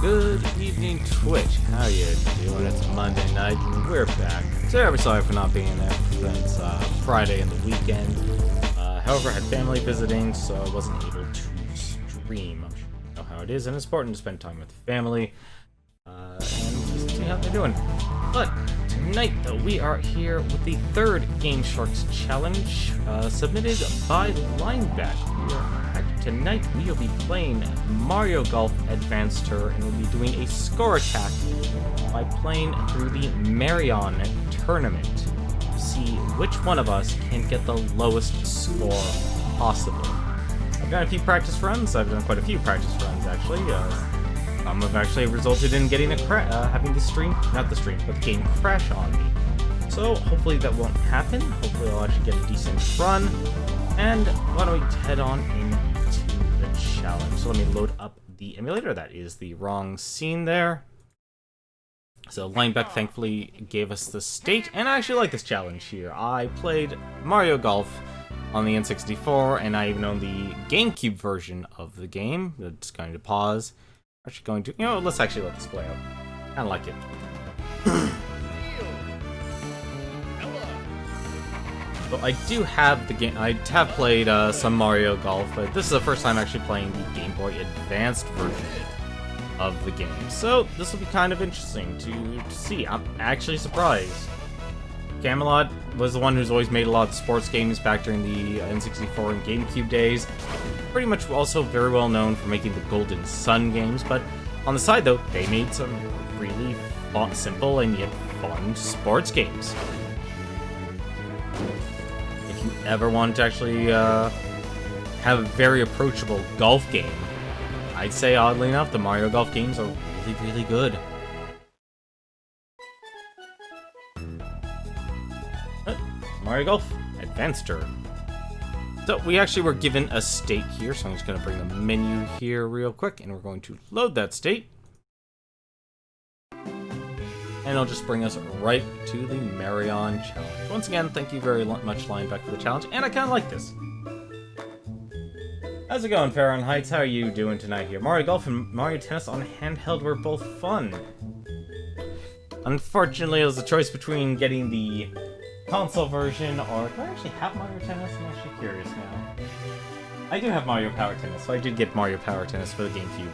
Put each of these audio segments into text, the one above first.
Good evening, Twitch. How you doing? It's Monday night and we're back. Terribly sorry for not being there since Friday and the weekend. However, I had family visiting, so I wasn't able to stream. I'm sure you know how it is, and it's important to spend time with family and just see how they're doing. But tonight, though, we are here with the third Game Sharks challenge submitted by Lineback. Tonight we will be playing Mario Golf Advanced Tour, and we'll be doing a score attack by playing through the Marion Tournament to see which one of us can get the lowest score possible. I've done a few practice runs. I've done quite a few practice runs actually. Some have actually resulted in getting having the game crash on me. So hopefully that won't happen. Hopefully I'll actually get a decent run. And why don't we head on into the challenge? So let me load up the emulator. That is the wrong scene there. So Lineback thankfully gave us the state, and I actually like this challenge here. I played Mario Golf on the N64, and I even own the GameCube version of the game. It's going to pause. Actually going to, let's actually let this play out. I kind of like it. So I do have the game. I have played some Mario Golf, but this is the first time actually playing the Game Boy Advanced version of the game. So this will be kind of interesting to see. I'm actually surprised. Camelot was the one who's always made a lot of sports games back during the N64 and GameCube days. Pretty much also very well known for making the Golden Sun games, but on the side though, they made some really simple and yet fun sports games. If you ever want to actually have a very approachable golf game, I'd say oddly enough, the Mario Golf games are really, really good. Mario Golf Advanced Tour. So we actually were given a state here, so I'm just going to bring the menu here real quick, and we're going to load that state. And it'll just bring us right to the Marion Challenge. Once again, thank you very much, Lineback, for the challenge, and I kind of like this. How's it going, Farron Heights? How are you doing tonight here? Mario Golf and Mario Tennis on handheld were both fun. Unfortunately, it was a choice between getting the console version, or do I actually have Mario Tennis? I'm actually curious now. I do have Mario Power Tennis, so I did get Mario Power Tennis for the GameCube.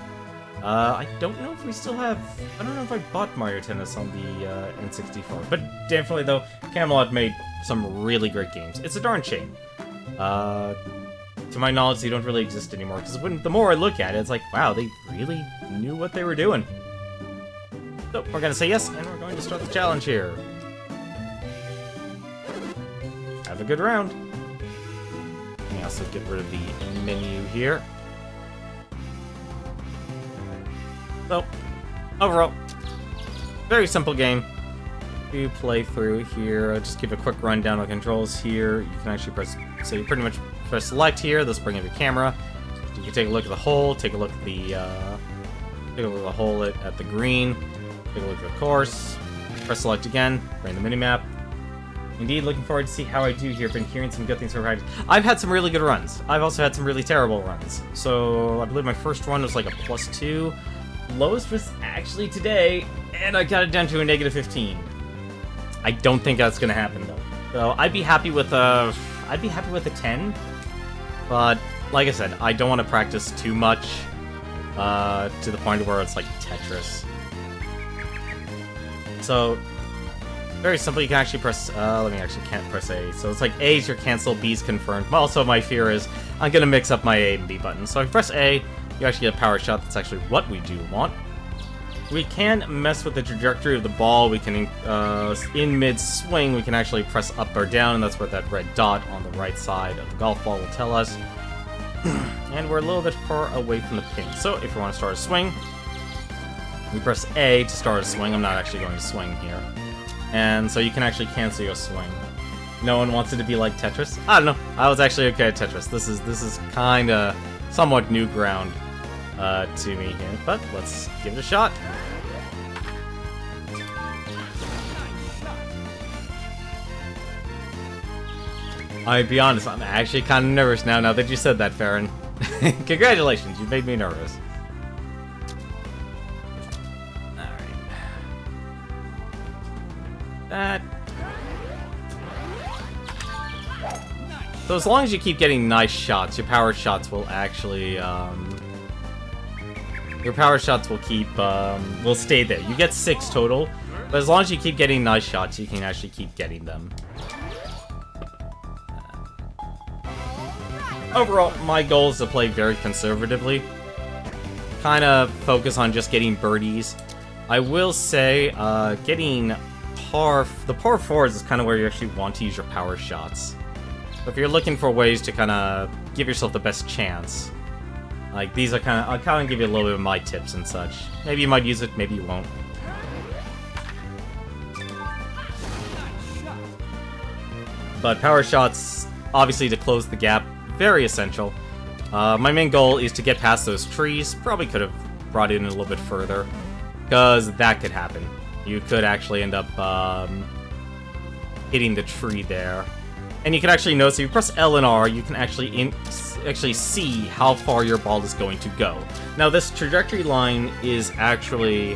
I don't know if we still have... I don't know if I bought Mario Tennis on the N64, but definitely, though, Camelot made some really great games. It's a darn shame. To my knowledge, they don't really exist anymore, because the more I look at it, it's like, wow, they really knew what they were doing. So, we're going to say yes, and we're going to start the challenge here. Have a good round. Let me also get rid of the menu here. So, overall, very simple game. You play through here. I'll just give a quick rundown of controls here. You can actually press, so you pretty much press select here. This will bring up your camera. You can take a look at the hole, take a look at the hole at the green, take a look at the course, press select again, bring the minimap. Indeed, looking forward to see how I do here. Been hearing some good things from practice. I've had some really good runs. I've also had some really terrible runs. So I believe my first run was like a +2. Lowest was actually today, and I got it down to a -15. I don't think that's gonna happen though. So I'd be happy with a 10, but like I said, I don't want to practice too much to the point where it's like Tetris. So, very simple, you can actually press, can't press A. So it's like A is your cancel, B is confirmed. Well, also my fear is I'm going to mix up my A and B buttons. So if you press A, you actually get a power shot. That's actually what we do want. We can mess with the trajectory of the ball. We can, in mid-swing, we can actually press up or down, and that's what that red dot on the right side of the golf ball will tell us. And we're a little bit far away from the pin. So if you want to start a swing, we press A to start a swing. I'm not actually going to swing here. And so you can actually cancel your swing. No one wants it to be like Tetris? I don't know. I was actually okay at Tetris. This is kind of somewhat new ground to me here, but let's give it a shot. I'll be honest, I'm actually kind of nervous now that you said that, Farron. Congratulations, you made me nervous. Alright. That... So as long as you keep getting nice shots, your power shots will actually, your power shots will keep, will stay there. You get 6 total, but as long as you keep getting nice shots, you can actually keep getting them. Overall, my goal is to play very conservatively. Kind of focus on just getting birdies. I will say, getting the par 4s is kind of where you actually want to use your power shots. So if you're looking for ways to kind of give yourself the best chance, like these are I'll kind of give you a little bit of my tips and such. Maybe you might use it, maybe you won't. But power shots, obviously to close the gap, very essential. My main goal is to get past those trees. Probably could have brought it in a little bit further, because that could happen. You could actually end up hitting the tree there. And you can actually notice if you press L and R, you can actually see how far your ball is going to go. Now this trajectory line is actually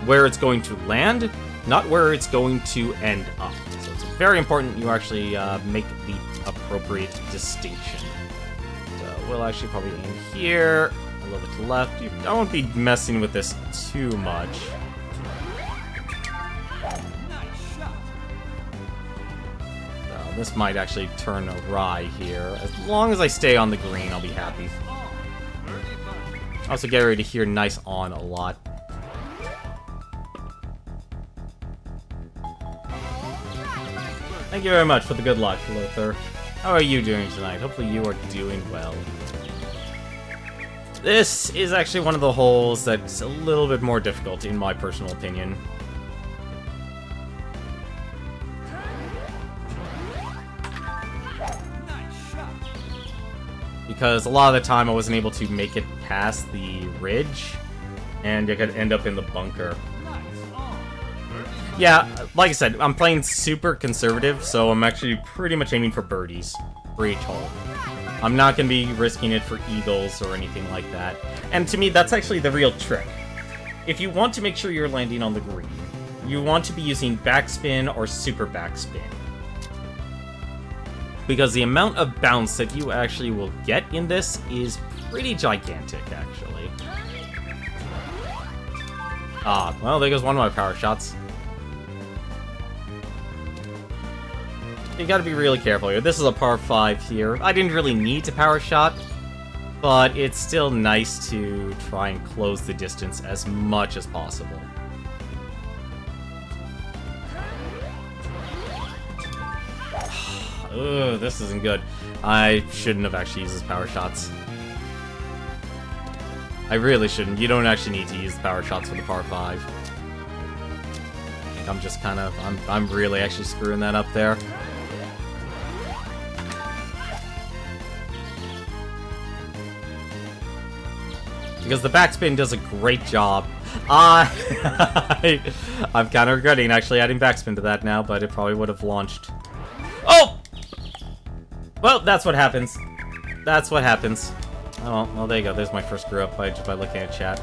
where it's going to land, not where it's going to end up. So it's very important you actually make the appropriate distinction. So we'll actually probably aim here, a little bit to the left. I won't be messing with this too much. This might actually turn awry here. As long as I stay on the green, I'll be happy. Also get ready to hear nice on a lot. Thank you very much for the good luck, Lothar. How are you doing tonight? Hopefully you are doing well. This is actually one of the holes that's a little bit more difficult, in my personal opinion. Because a lot of the time I wasn't able to make it past the ridge, and I could end up in the bunker. Yeah, like I said, I'm playing super conservative, so I'm actually pretty much aiming for birdies for each hole. I'm not going to be risking it for eagles or anything like that. And to me, that's actually the real trick. If you want to make sure you're landing on the green, you want to be using backspin or super backspin. Because the amount of bounce that you actually will get in this is pretty gigantic, actually. Ah, well, there goes one of my power shots. You gotta be really careful here. This is a par 5 here. I didn't really need to power shot, but it's still nice to try and close the distance as much as possible. Ugh, this isn't good. I shouldn't have actually used his power shots. I really shouldn't. You don't actually need to use the power shots for the par 5. I think I'm just kind of... I'm really actually screwing that up there. Because the backspin does a great job. I'm kind of regretting actually adding backspin to that now, but it probably would have launched. Oh! Well, that's what happens. That's what happens. Oh, well, there you go. There's my first screw up just by looking at chat.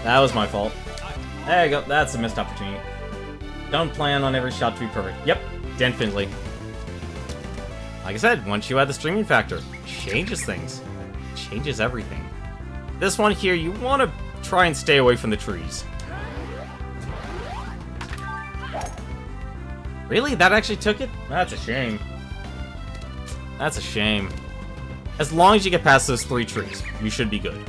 That was my fault. There you go. That's a missed opportunity. Don't plan on every shot to be perfect. Yep, definitely. Like I said, once you add the streaming factor, changes things. Changes everything. This one here, you want to try and stay away from the trees. Really? That actually took it? That's a shame. That's a shame. As long as you get past those 3 trees, you should be good.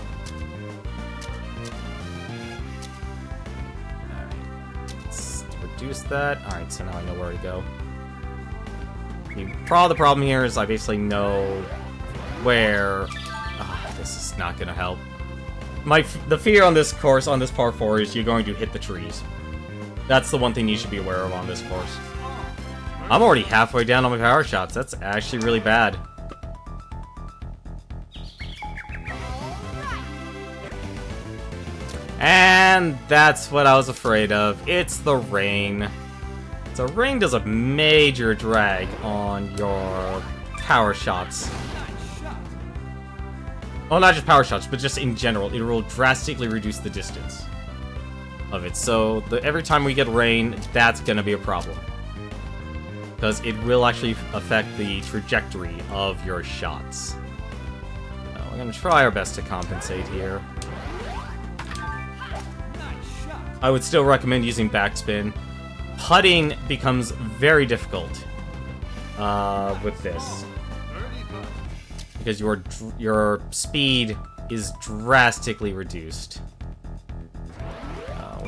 Alright. Let's reduce that. Alright, so now I know where to go. The problem here is I basically know where... this is not gonna help. The fear on this course, on this par 4, is you're going to hit the trees. That's the one thing you should be aware of on this course. I'm already halfway down on my power shots. That's actually really bad. And that's what I was afraid of. It's the rain. So rain does a major drag on your power shots. Well, not just power shots, but just in general. It will drastically reduce the distance of it. So every time we get rain, that's going to be a problem. Because it will actually affect the trajectory of your shots. We're going to try our best to compensate here. I would still recommend using backspin. Putting becomes very difficult with this. Because your speed is drastically reduced.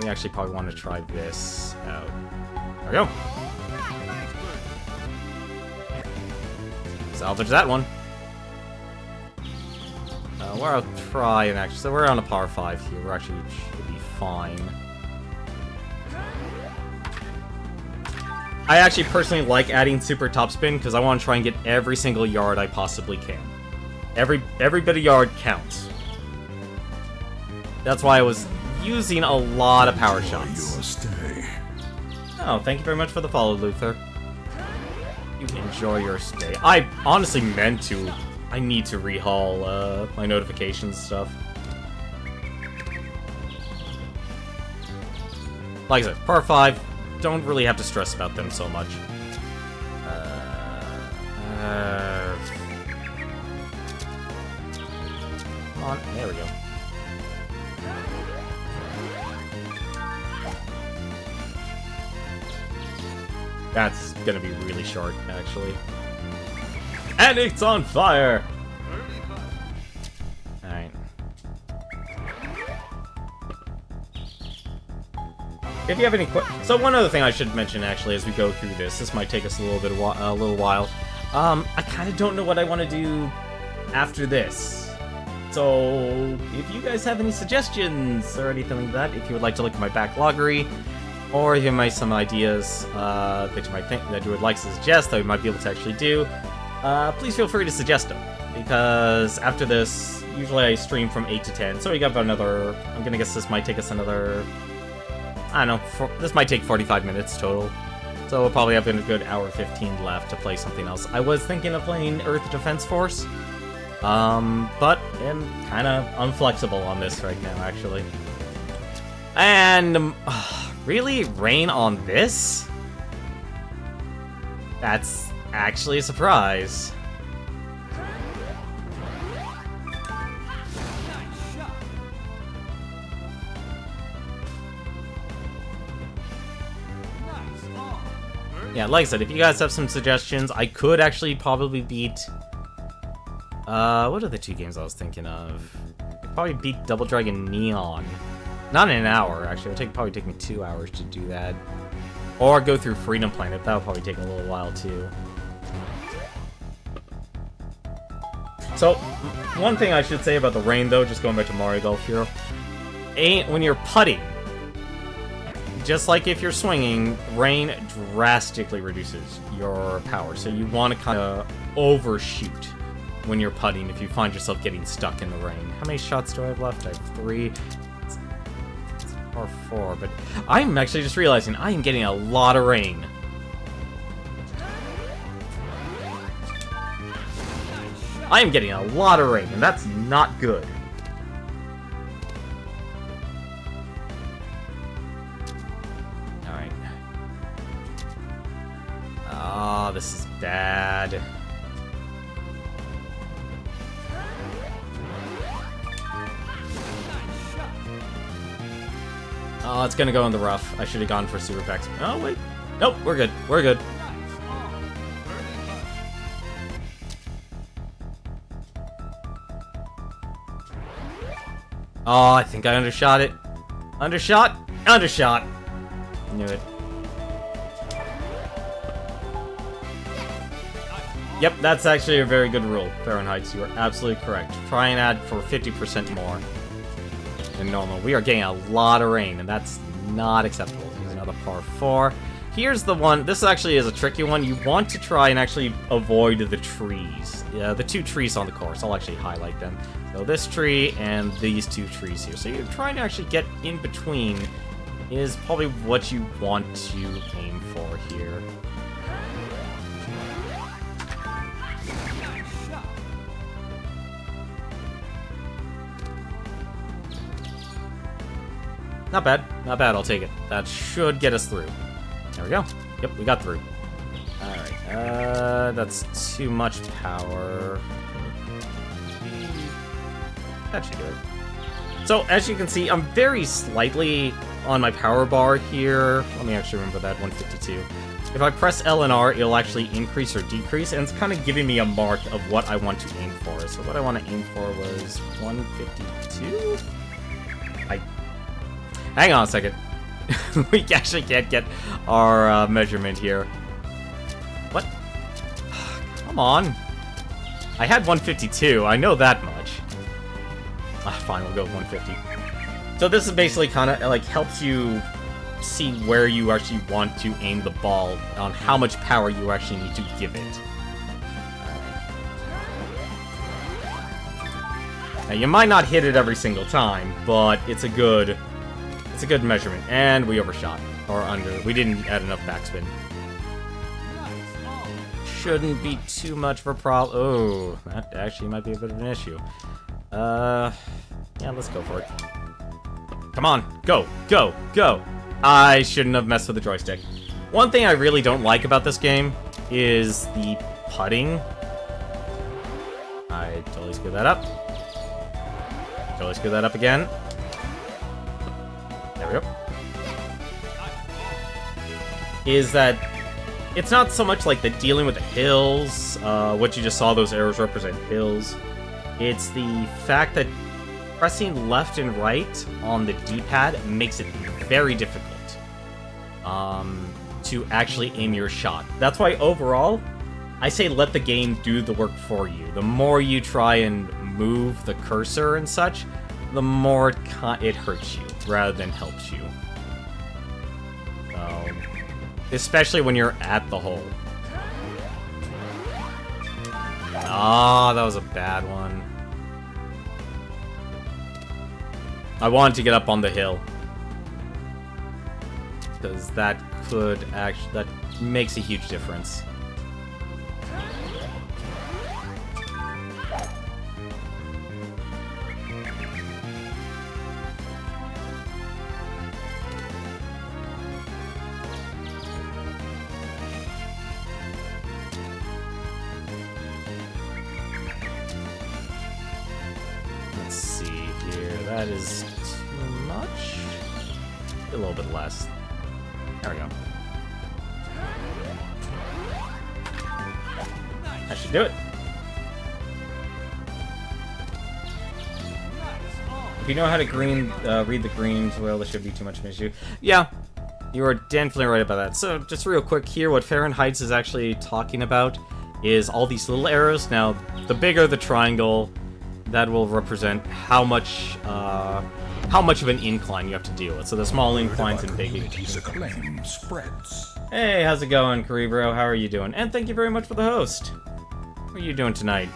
We actually probably want to try this out. There we go. Salvage that one. Where I'll try and actually... So we're on a par 5 here. We're actually should be fine. I actually personally like adding super topspin because I want to try and get every single yard I possibly can. Every bit of yard counts. That's why I was using a lot of power shots. Oh, thank you very much for the follow, Luther. You enjoy your stay. I honestly meant to. I need to rehaul my notifications stuff. Like I said, par 5, don't really have to stress about them so much. Come on, there we go. That's gonna be really short, actually. And it's on fire! Alright. If you have any questions... So one other thing I should mention, actually, as we go through this might take us a little while. I kind of don't know what I want to do after this. So, if you guys have any suggestions or anything like that, if you would like to look at my backloggery, or if you might have some ideas that you might think that you would like to suggest that we might be able to actually do, please feel free to suggest them. Because after this, usually I stream from 8 to 10, so we got about another... I'm gonna guess this might take us another... I don't know, this might take 45 minutes total. So we'll probably have a good hour 15 left to play something else. I was thinking of playing Earth Defense Force. But I'm kind of unflexible on this right now, actually. And, really? Rain on this? That's actually a surprise. Yeah, like I said, if you guys have some suggestions, I could actually probably beat... what are the 2 games I was thinking of? I'd probably beat Double Dragon Neon. Not in an hour, actually. It would probably take me 2 hours to do that. Or go through Freedom Planet. That would probably take a little while, too. So, one thing I should say about the rain, though, just going back to Mario Golf Hero. When you're putting, just like if you're swinging, rain drastically reduces your power. So you want to kind of overshoot when you're putting if you find yourself getting stuck in the rain. How many shots do I have left? I have 3. It's par 4, but I'm actually just realizing I am getting a lot of rain. I am getting a lot of rain, and that's not good. Alright. Oh, this is bad. Oh, it's gonna go in the rough. I should have gone for super packs. Oh, wait. Nope, we're good. We're good. Oh, I think I undershot it. Undershot? Undershot! Knew it. Yep, that's actually a very good rule, Fahrenheit. You are absolutely correct. Try and add for 50% more than normal. We are getting a lot of rain, and that's not acceptable. Here's another par 4. Here's the one. This actually is a tricky one. You want to try and actually avoid the trees. Yeah, the 2 trees on the course. I'll actually highlight them. So this tree and these 2 trees here. So you're trying to actually get in between is probably what you want to aim for here. Not bad. Not bad. I'll take it. That should get us through. There we go. Yep, we got through. Alright, that's too much power. That should do it. So, as you can see, I'm very slightly on my power bar here. Let me actually remember that, 152. If I press L and R, it'll actually increase or decrease, and it's kind of giving me a mark of what I want to aim for. So what I want to aim for was 152? Hang on a second. We actually can't get our measurement here. What? Come on. I had 152. I know that much. Fine, we'll go with 150. So this is basically kind of like helps you see where you actually want to aim the ball, on how much power you actually need to give it. Now, you might not hit it every single time, but it's a good measurement. And we overshot, or under. We didn't add enough backspin. Shouldn't be too much of a problem. Oh, that actually might be a bit of an issue. Yeah, let's go for it. Come on, go, go, go. I shouldn't have messed with the joystick. One thing I really don't like about this game is the putting. I totally screwed that up. Totally screwed that up again. There we go. Is that it's not so much like the dealing with the hills, what you just saw, those arrows represent hills. It's the fact that pressing left and right on the D-pad makes it very difficult to actually aim your shot. That's why overall, I say let the game do the work for you. The more you try and move the cursor and such, the more it hurts you rather than helps you. So, especially when you're at the hole. Ah, that was a bad one. I wanted to get up on the hill. Because that could actually... that makes a huge difference. Let's see here. That is too much. A little bit less. There we go. That should do it. If you know how to read the greens, well, there should be too much of an issue. Yeah, you are definitely right about that. So, just real quick here, what Fahrenheit is actually talking about is all these little arrows. Now, the bigger the triangle, that will represent how much of an incline you have to deal with. So the small inclines and big inclines. Hey, how's it going, Caribro? How are you doing? And thank you very much for the host. What are you doing tonight?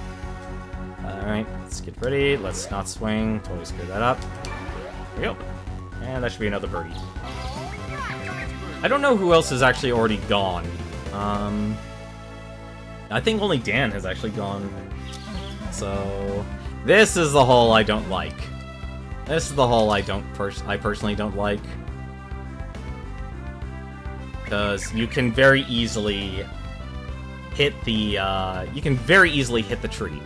Alright, let's get ready. Let's not swing. Totally screw that up. There we go. And that should be another birdie. I don't know who else has actually already gone. I think only Dan has actually gone. So, this is the hole I don't like. This is the hole I personally don't like. Because you can very easily hit the tree.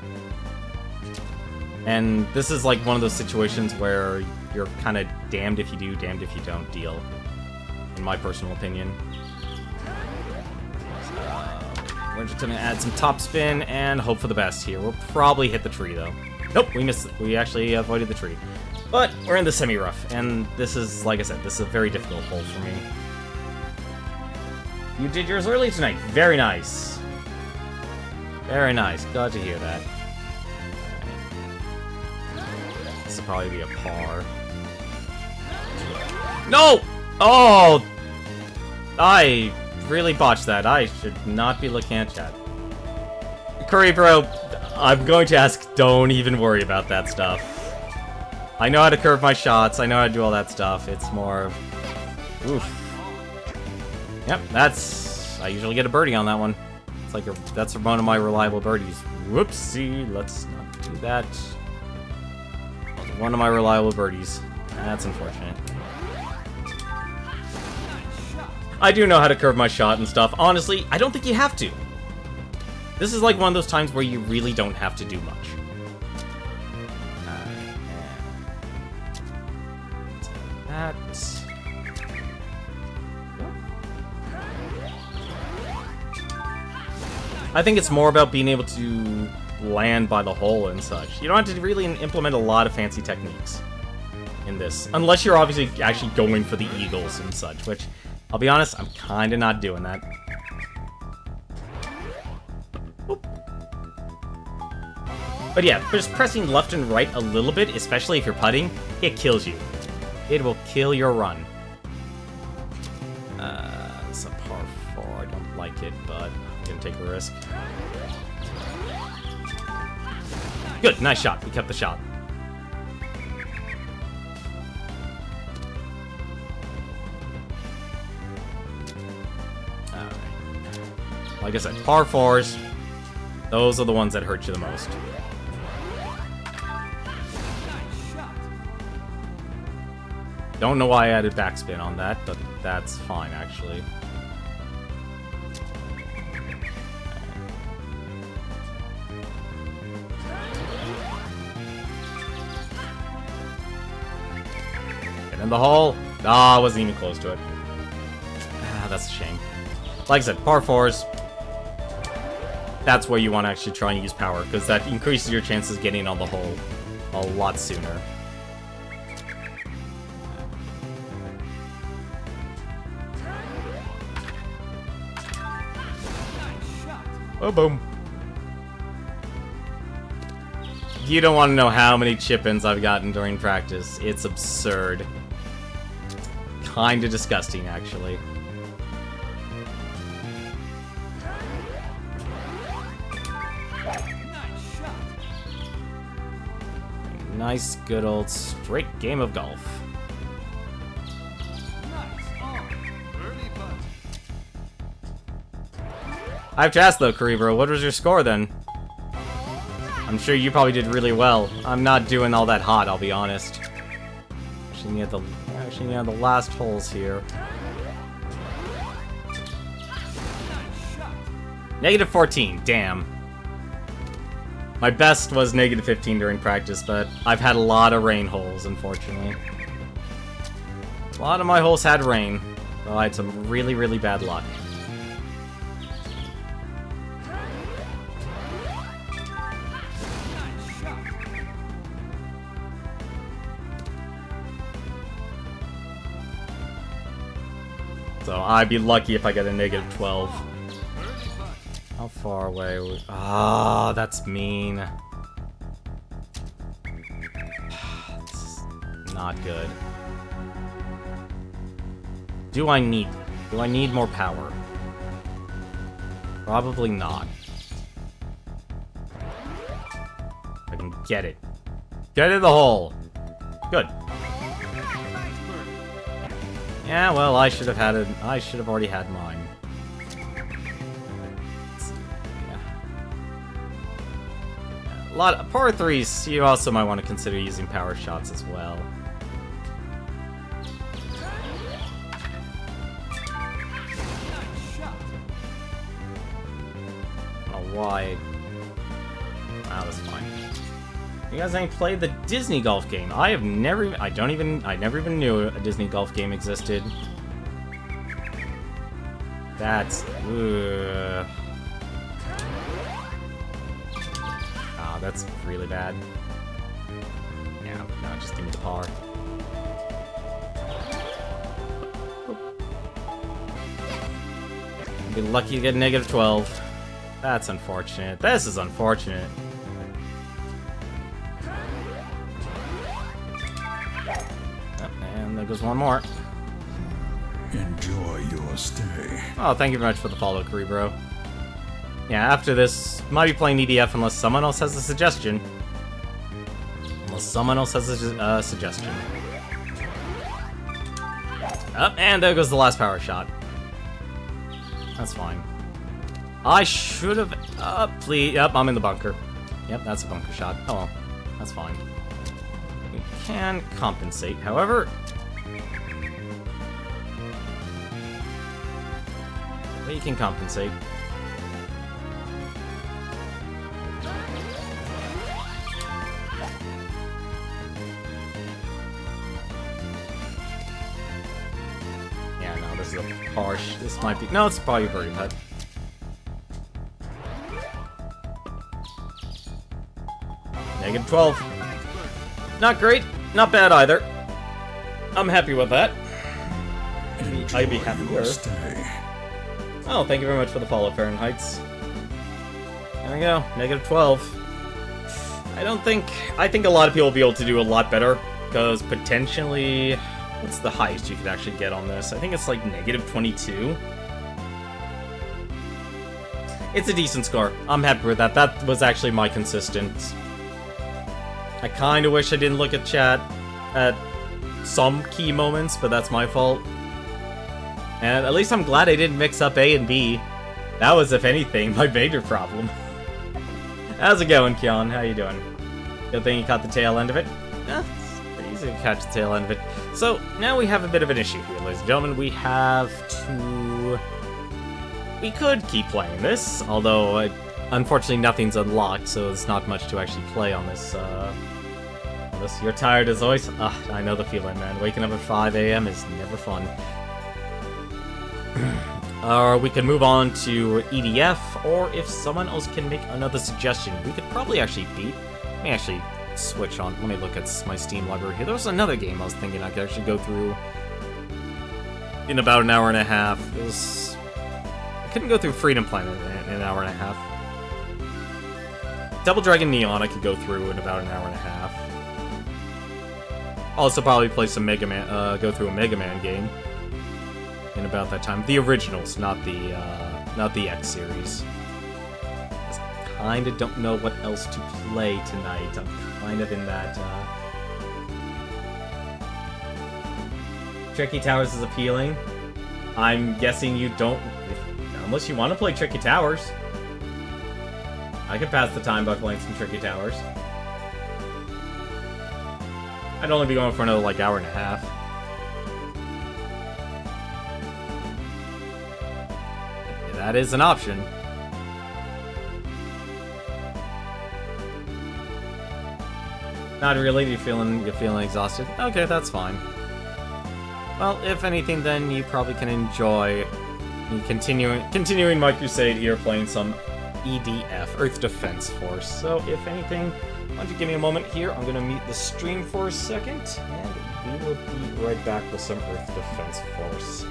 And this is like one of those situations where you're kind of damned if you do, damned if you don't deal, in my personal opinion. We're just gonna add some top spin and hope for the best here. We'll probably hit the tree, though. Nope, we missed it. We actually avoided the tree. But we're in the semi-rough, and this is, like I said, this is a very difficult hole for me. You did yours early tonight. Very nice. Very nice. Glad to hear that. This will probably be a par. No! Oh! I really botched that. I should not be looking at chat. Curry, bro, I'm going to ask, don't even worry about that stuff. I know how to curve my shots. I know how to do all that stuff. It's more of... Oof. Yep, that's... I usually get a birdie on that one. It's like that's one of my reliable birdies. Whoopsie, let's not do that. One of my reliable birdies. That's unfortunate. I do know how to curve my shot and stuff. Honestly, I don't think you have to. This is like one of those times where you really don't have to do much. That. I think it's more about being able to land by the hole and such. You don't have to really implement a lot of fancy techniques in this. Unless you're obviously actually going for the eagles and such, which, I'll be honest, I'm kind of not doing that. Oop. But yeah, just pressing left and right a little bit, especially if you're putting, it kills you. It will kill your run. It's a par 4. I don't like it, but I'm gonna take a risk. Good, nice shot. We kept the shot. Alright. Like I said, par 4s. Those are the ones that hurt you the most. Don't know why I added backspin on that, but that's fine, actually. Get in the hole. Ah, I wasn't even close to it. Ah, that's a shame. Like I said, par 4s. That's where you want to actually try and use power, because that increases your chances of getting on the hole a lot sooner. Oh, boom. You don't want to know how many chip-ins I've gotten during practice. It's absurd. Kinda disgusting, actually. Nice, good old straight game of golf. I have to ask though, Karibro, what was your score then? I'm sure you probably did really well. I'm not doing all that hot, I'll be honest. Actually near the last holes here. Negative 14, damn. My best was negative 15 during practice, but I've had a lot of rain holes, unfortunately. A lot of my holes had rain, so I had some really, really bad luck. So I'd be lucky if I get a negative 12. How far away are we? Ah, that's mean. This is not good. Do I need more power? Probably not. I can get it. Get in the hole. Good. Yeah, well, I should have had it. I should have already had mine. A lot of par 3s, you also might want to consider using power shots as well. I don't know why. That was fine. You guys ain't played the Disney golf game. I never even knew a Disney golf game existed. That's... Oh, that's really bad. Yeah, no, just give me the par. Be lucky to get negative 12. That's unfortunate. This is unfortunate. Oh, and there goes one more. Enjoy your stay. Oh, thank you very much for the follow, Cerebro. Yeah, after this, might be playing EDF unless someone else has a suggestion. Suggestion. Up, and there goes the last power shot. That's fine. I should have... please... Yep, I'm in the bunker. Yep, that's a bunker shot. Oh well, that's fine. We can compensate, however... We can compensate. Yeah, no, this is a harsh. This might be... No, it's probably a birdie putt. Negative 12. Not great, not bad either. I'm happy with that. I'd be happier. Oh, thank you very much for the follow, Fahrenheits. There we go, negative 12. I think a lot of people will be able to do a lot better, because potentially... What's the highest you could actually get on this? I think it's like negative 22. It's a decent score. I'm happy with that. That was actually my consistent. I kind of wish I didn't look at chat at some key moments, but that's my fault. And at least I'm glad I didn't mix up A and B. That was, if anything, my major problem. How's it going, Kion? How you doing? Good thing you caught the tail end of it? Eh, it's pretty easy to catch the tail end of it. So, now we have a bit of an issue here, ladies and gentlemen. We have to... We could keep playing this, although, unfortunately, nothing's unlocked, so there's not much to actually play on this, You're tired as always? I know the feeling, man. Waking up at 5 a.m. is never fun. Or we can move on to EDF, or if someone else can make another suggestion, we could probably actually beat... Let me actually switch on. Let me look at my Steam library here. There was another game I was thinking I could actually go through in about an hour and a half. It was... I couldn't go through Freedom Planet in an hour and a half. Double Dragon Neon I could go through in about an hour and a half. Also probably play some Mega Man, go through a Mega Man game in about that time. The originals, not the X series. I kinda don't know what else to play tonight. I'm kind of in that, Tricky Towers is appealing. I'm guessing you don't... Unless you want to play Tricky Towers. I could pass the time by playing some Tricky Towers. I'd only be going for another, like, hour and a half. Yeah, that is an option. Not really? You're feeling exhausted? Okay, that's fine. Well, if anything, then you probably can enjoy continuing my crusade here, playing some EDF, Earth Defense Force. So, if anything, why don't you give me a moment here? I'm gonna mute the stream for a second, and we will be right back with some Earth Defense Force.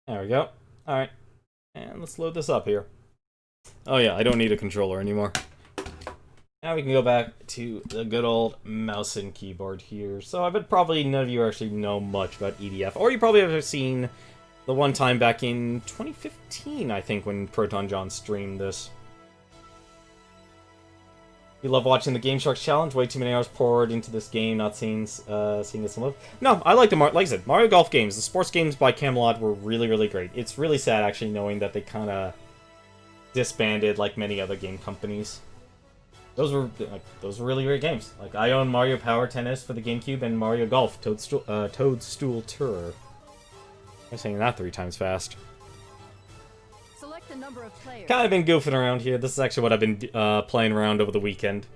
There we go. Alright. And let's load this up here. Oh yeah, I don't need a controller anymore. Now we can go back to the good old mouse and keyboard here. So I bet probably none of you actually know much about EDF. Or you probably have seen the one time back in 2015, I think, when Proton John streamed this. You love watching the Game Sharks Challenge? Way too many hours poured into this game, not seeing it some love. No, I like like I said, Mario Golf games. The sports games by Camelot were really, really great. It's really sad, actually, knowing that they kind of disbanded like many other game companies. Those were really great games. Like, I own Mario Power Tennis for the GameCube and Mario Golf Toadstool Tour. I'm saying that 3 times fast. Select the number of players. Kind of been goofing around here. This is actually what I've been playing around over the weekend.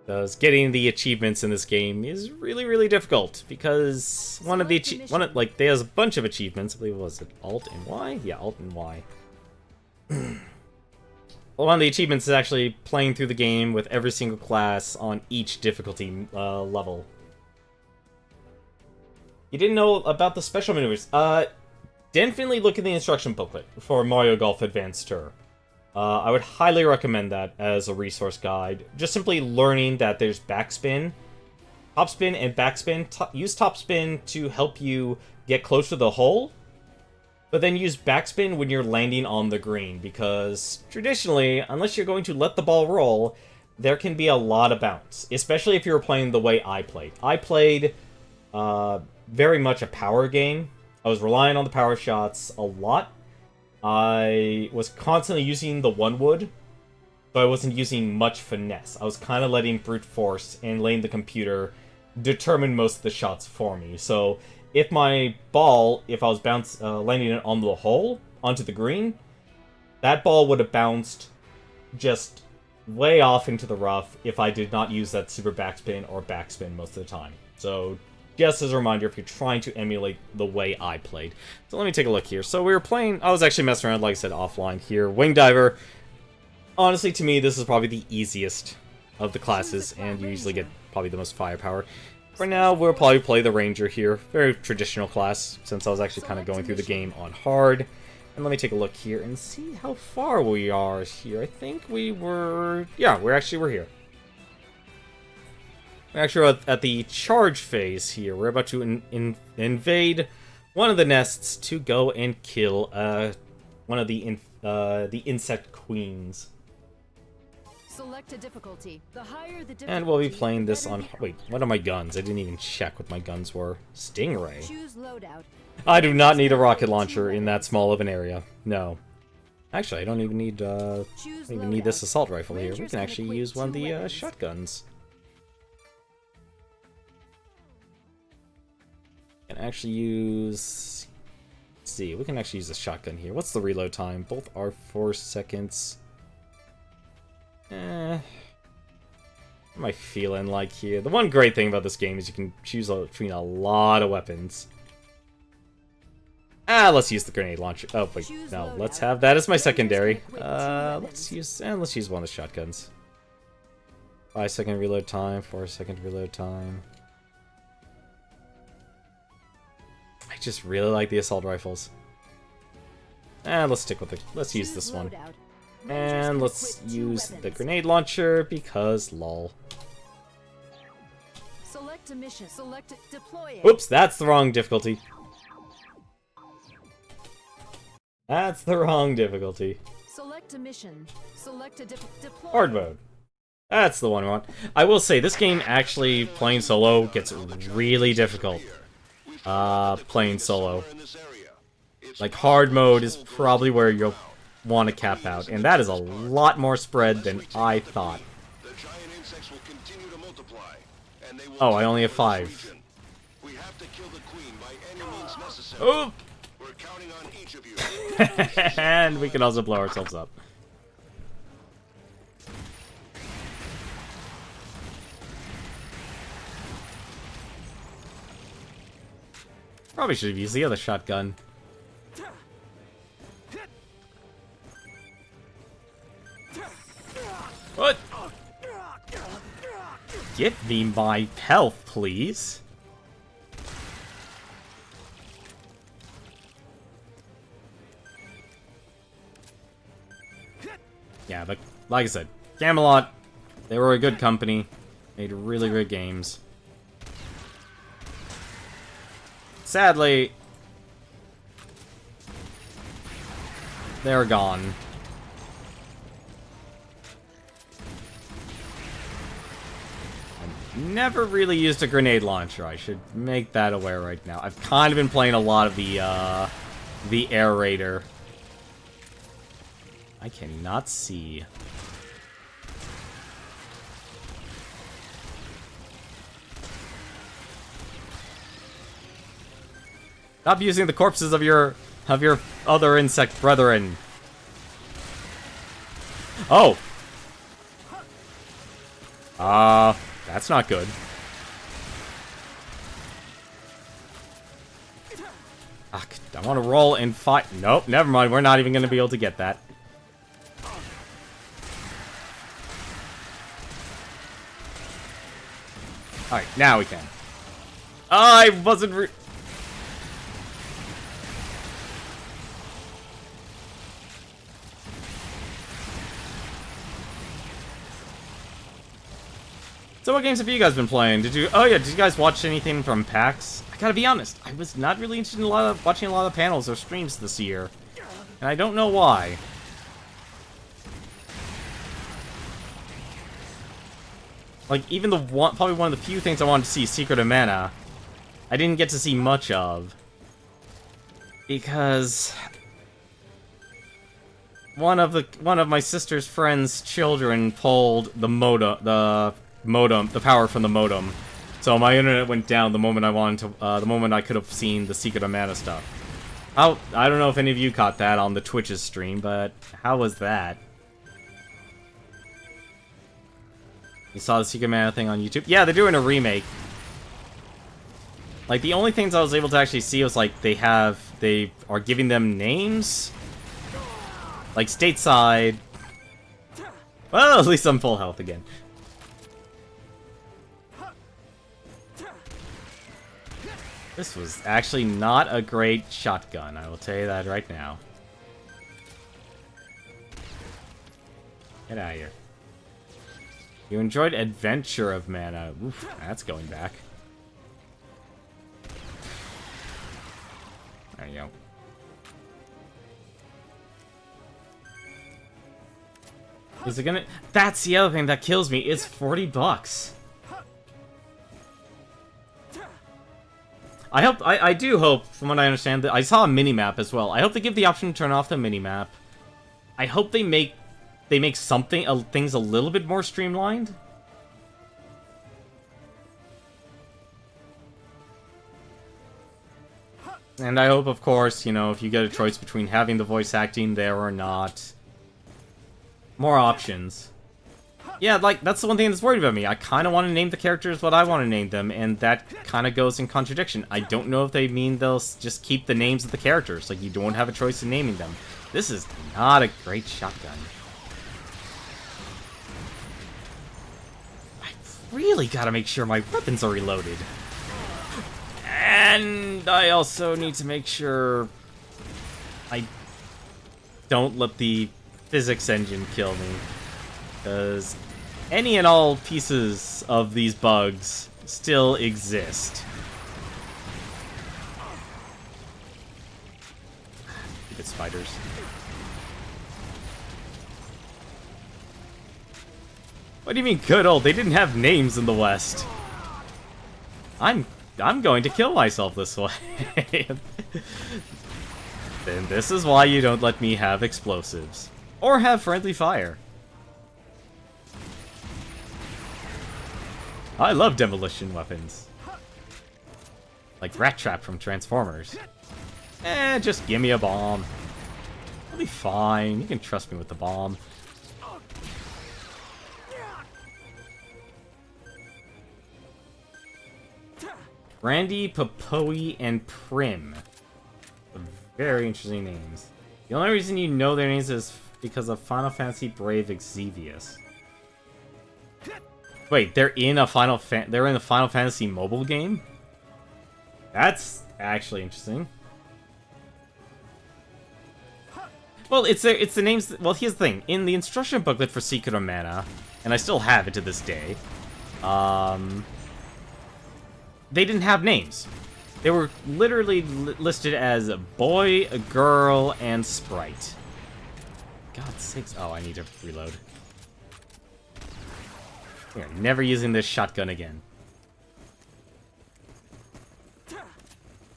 Because getting the achievements in this game is really, really difficult. Because there's a bunch of achievements. I believe, was it Alt and Y? Yeah, Alt and Y. Well, one of the achievements is actually playing through the game with every single class on each difficulty level. You didn't know about the special maneuvers. Definitely look at the instruction booklet for Mario Golf Advanced Tour. I would highly recommend that as a resource guide. Just simply learning that there's backspin, topspin, and backspin. Use topspin to help you get close to the hole, but then use backspin when you're landing on the green, because traditionally, unless you're going to let the ball roll, there can be a lot of bounce, especially if you were playing the way I played. I played very much a power game. I was relying on the power shots a lot. I was constantly using the one-wood, but I wasn't using much finesse. I was kind of letting brute force and letting the computer determine most of the shots for me. So if my ball, if I was landing it on the hole, onto the green, that ball would have bounced just way off into the rough if I did not use that super backspin or backspin most of the time. So just as a reminder, if you're trying to emulate the way I played. So let me take a look here. So we were playing, I was actually messing around, like I said, offline here. Wing Diver. Honestly, to me, this is probably the easiest of the classes, and you usually get probably the most firepower. For now, we'll probably play the Ranger here. Very traditional class, since I was actually kind of going through the game on hard. And let me take a look here and see how far we are here. I think we were... yeah, we're here. We're actually at the charge phase here. We're about to invade one of the nests to go and kill one of the insect queens. Select a difficulty. The higher the difficulty, and we'll be playing this on... wait, what are my guns? I didn't even check what my guns were. Stingray. Choose loadout. I do not need a rocket launcher in that small of an area. No. Actually, I don't even need this assault rifle here. We can actually use one of the shotguns. Can actually use... let's see, we can actually use a shotgun here. What's the reload time? Both are 4 seconds. What am I feeling like here? The one great thing about this game is you can choose between a lot of weapons. Let's use the grenade launcher. Oh wait, no, let's have that as my secondary. Let's use one of the shotguns. 5-second reload time, 4-second reload time. I just really like the assault rifles. Let's stick with it. Let's use this one. And let's use the grenade launcher because lol. Select a mission. Select deploy it. Oops, that's the wrong difficulty. That's the wrong difficulty. Select a mission. Select a deploy. Hard mode. That's the one we want. I will say, this game actually, playing solo, gets really difficult. Playing solo. Like, hard mode is probably where you'll want to cap out, and that is a lot more spread than I thought. Oh, I only have 5. Oh! And we can also blow ourselves up. Probably should have used the other shotgun. What? Give me my health, please. Yeah, but like I said, Camelot, they were a good company. Made really good games. Sadly, they're gone. I've never really used a grenade launcher. I should make that aware right now. I've kind of been playing a lot of the Air Raider. I cannot see. Stop using the corpses of your other insect brethren. Oh. That's not good. Ah, I want to roll and fight. Nope, never mind. We're not even going to be able to get that. Alright, now we can. I wasn't So what games have you guys been playing? Did you guys watch anything from PAX? I gotta be honest, I was not really interested in watching a lot of panels or streams this year. And I don't know why. Like, even probably one of the few things I wanted to see, Secret of Mana, I didn't get to see much of. Because one of my sister's friend's children pulled the power from the modem. So my internet went down the moment the moment I could have seen the Secret of Mana stuff. I don't know if any of you caught that on the Twitch's stream, but how was that? You saw the Secret of Mana thing on YouTube? Yeah, they're doing a remake. Like, the only things I was able to actually see was, like, they are giving them names. Like, stateside. Well, at least I'm full health again. This was actually not a great shotgun, I will tell you that right now. Get out of here. You enjoyed Adventure of Mana. Oof, that's going back. There you go. Is it gonna... That's the other thing that kills me. It's $40. I do hope, from what I understand, that I saw a mini-map as well. I hope they give the option to turn off the mini-map. I hope they make something, things a little bit more streamlined. And I hope, of course, you know, if you get a choice between having the voice acting there or not, more options. Yeah, like, that's the one thing that's worried about me. I kind of want to name the characters what I want to name them, and that kind of goes in contradiction. I don't know if they mean they'll just keep the names of the characters, like you don't have a choice in naming them. This is not a great shotgun. I really gotta make sure my weapons are reloaded. And I also need to make sure I don't let the physics engine kill me. Because any and all pieces of these bugs still exist. Stupid spiders. What do you mean good old? They didn't have names in the West. I'm going to kill myself this way. Then this is why you don't let me have explosives. Or have friendly fire. I love demolition weapons. Like Rat Trap from Transformers. Just give me a bomb. I'll be fine. You can trust me with the bomb. Randy, Popoe, and Prim. Very interesting names. The only reason you know their names is because of Final Fantasy Brave Exvius. Wait, they're in a Final Fantasy mobile game? That's actually interesting. Well, it's the names. Well, here's the thing. In the instruction booklet for Secret of Mana, and I still have it to this day, they didn't have names. They were literally listed as boy, girl, and sprite. God's sakes. Oh, I need to reload. We're never using this shotgun again.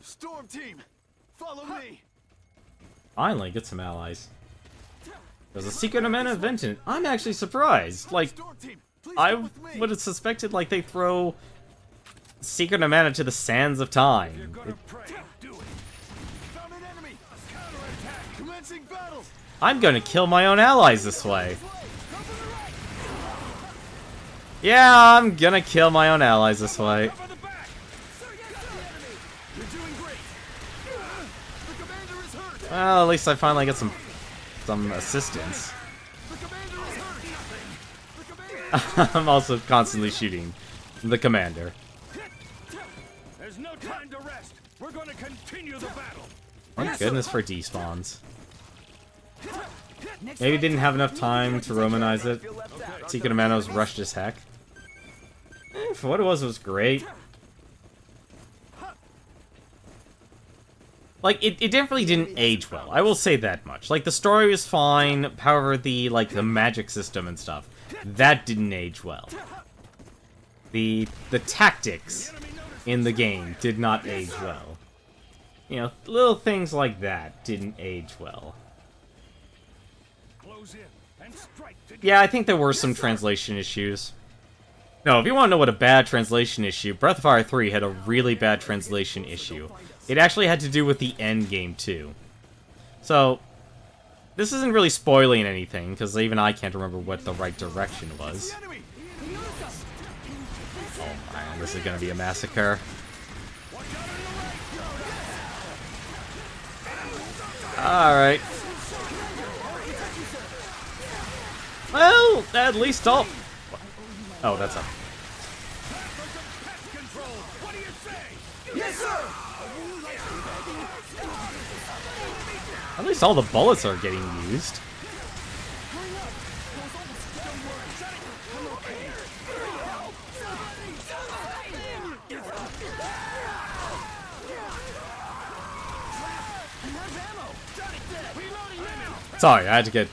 Storm team, follow me. Finally, get some allies. There's a Secret of Mana event in it. I'm actually surprised. Like, Storm team, please I come with me. would have suspected, like, they throw Secret of Mana to the sands of time. Do it. Found an enemy. Counterattack. Commencing battle. I'm gonna kill my own allies this way. Yeah, I'm gonna kill my own allies this way. Cover the back. You're doing great. The commander is hurt. Well, at least I finally get some assistance. The commander is hurt. The commander. I'm also constantly shooting the commander. There's no time to rest. We're going to continue the battle. Thank goodness for despawns. Maybe didn't have enough time to Romanize it. Secret of Mana was rushed as heck. For what it was great. Like, it definitely didn't age well. I will say that much. Like, the story was fine. However, the magic system and stuff, that didn't age well. The tactics in the game did not age well. You know, little things like that didn't age well. Close in and strike to Yeah, I think there were some translation issues. No, if you want to know what a bad translation issue, Breath of Fire 3 had a really bad translation issue. It actually had to do with the end game, too. So, this isn't really spoiling anything, because even I can't remember what the right direction was. enemy. Oh man, this is gonna be a massacre. Alright. Well, at least I'll... Oh, that's up. Control. What do you say? Yes, sir. At least all the bullets are getting used. Sorry, I had to get,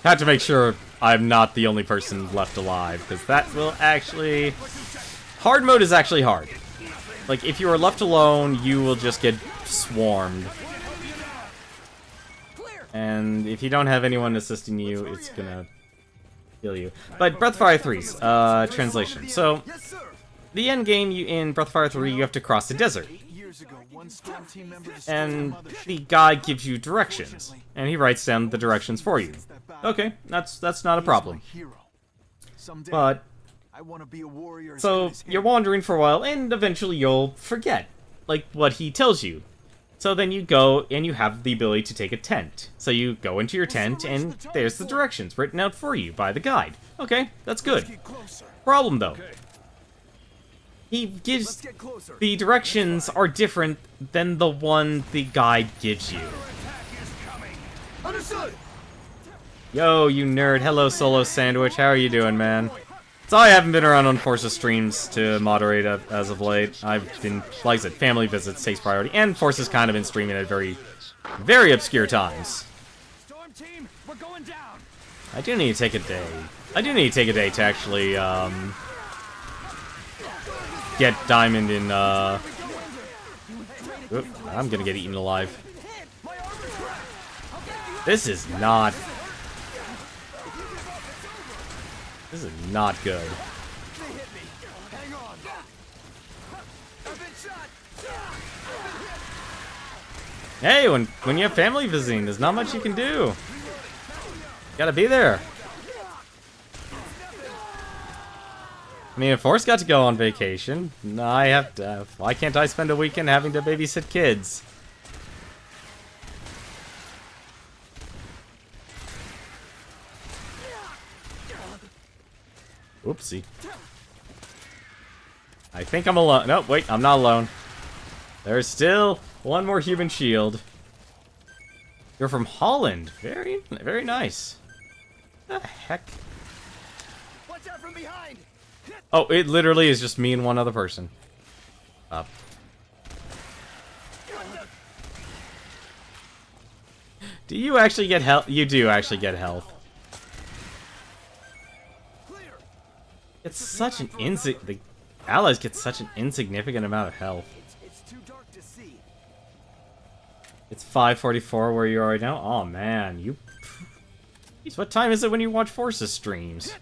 had to make sure I'm not the only person left alive, because that will actually... Hard mode is actually hard. Like, if you are left alone, you will just get swarmed. And if you don't have anyone assisting you, it's gonna kill you. But Breath of Fire 3's, translation. So, the end game in Breath of Fire 3, you have to cross the desert. And the guide gives you directions, and he writes down the directions for you. Okay, that's not a problem. But so you're wandering for a while, and eventually you'll forget, like, what he tells you. So then you go and you have the ability to take a tent. So you go into your tent, and there's the directions written out for you by the guide. Okay, that's good. Problem though. He gives... The directions are different than the one the guide gives you. Yo, you nerd. Hello, Solo Sandwich. How are you doing, man? So I haven't been around on Force's streams to moderate as of late. I've been, like I said, family visits takes priority, and Force's kind of been streaming at very, very obscure times. Storm team, we're going down. I do need to take a day. I do need to take a day to actually, get Diamond in, Oop, I'm gonna get eaten alive. This is not... This is not good. Hey, when you have family visiting, there's not much you can do. Gotta be there. I mean, if Forrest got to go on vacation, I have to... Why can't I spend a weekend having to babysit kids? Oopsie. I think I'm alone. No, wait, I'm not alone. There's still one more human shield. You're from Holland. Very, very nice. What the heck? Watch out from behind. Oh, it literally is just me and one other person. Up. Do you actually get health? You do actually get health. Clear. It's such an the allies get such an insignificant amount of health. It's too dark to see. It's 5:44 where you are right now. Oh man, you. Jeez, what time is it when you watch Forces streams?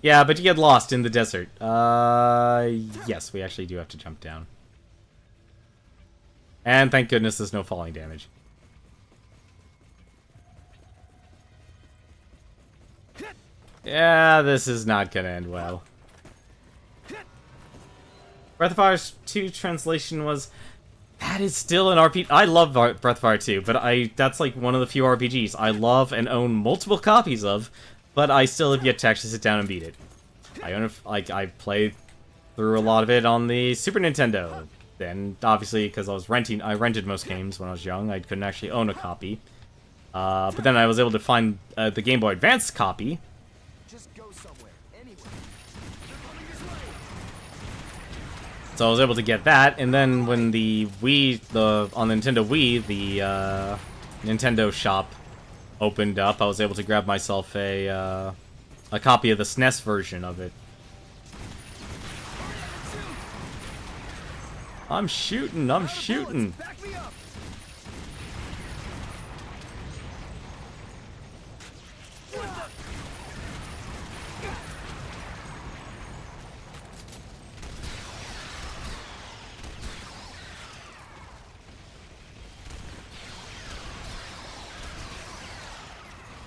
Yeah, but you get lost in the desert. Yes, we actually do have to jump down. And thank goodness there's no falling damage. Yeah, this is not gonna end well. Breath of Fire 2 translation was... That is still an RPG. I love Breath of Fire 2, but that's like one of the few RPGs I love and own multiple copies of, but I still have yet to actually sit down and beat it. I own I played through a lot of it on the Super Nintendo. Then, obviously, because I rented most games when I was young, I couldn't actually own a copy. But then I was able to find the Game Boy Advance copy. Just go somewhere, anywhere. They're coming this way. So I was able to get that, and then when the Wii, on the Nintendo Wii, the Nintendo shop opened up, I was able to grab myself a copy of the SNES version of it. I'm shooting. Back me up.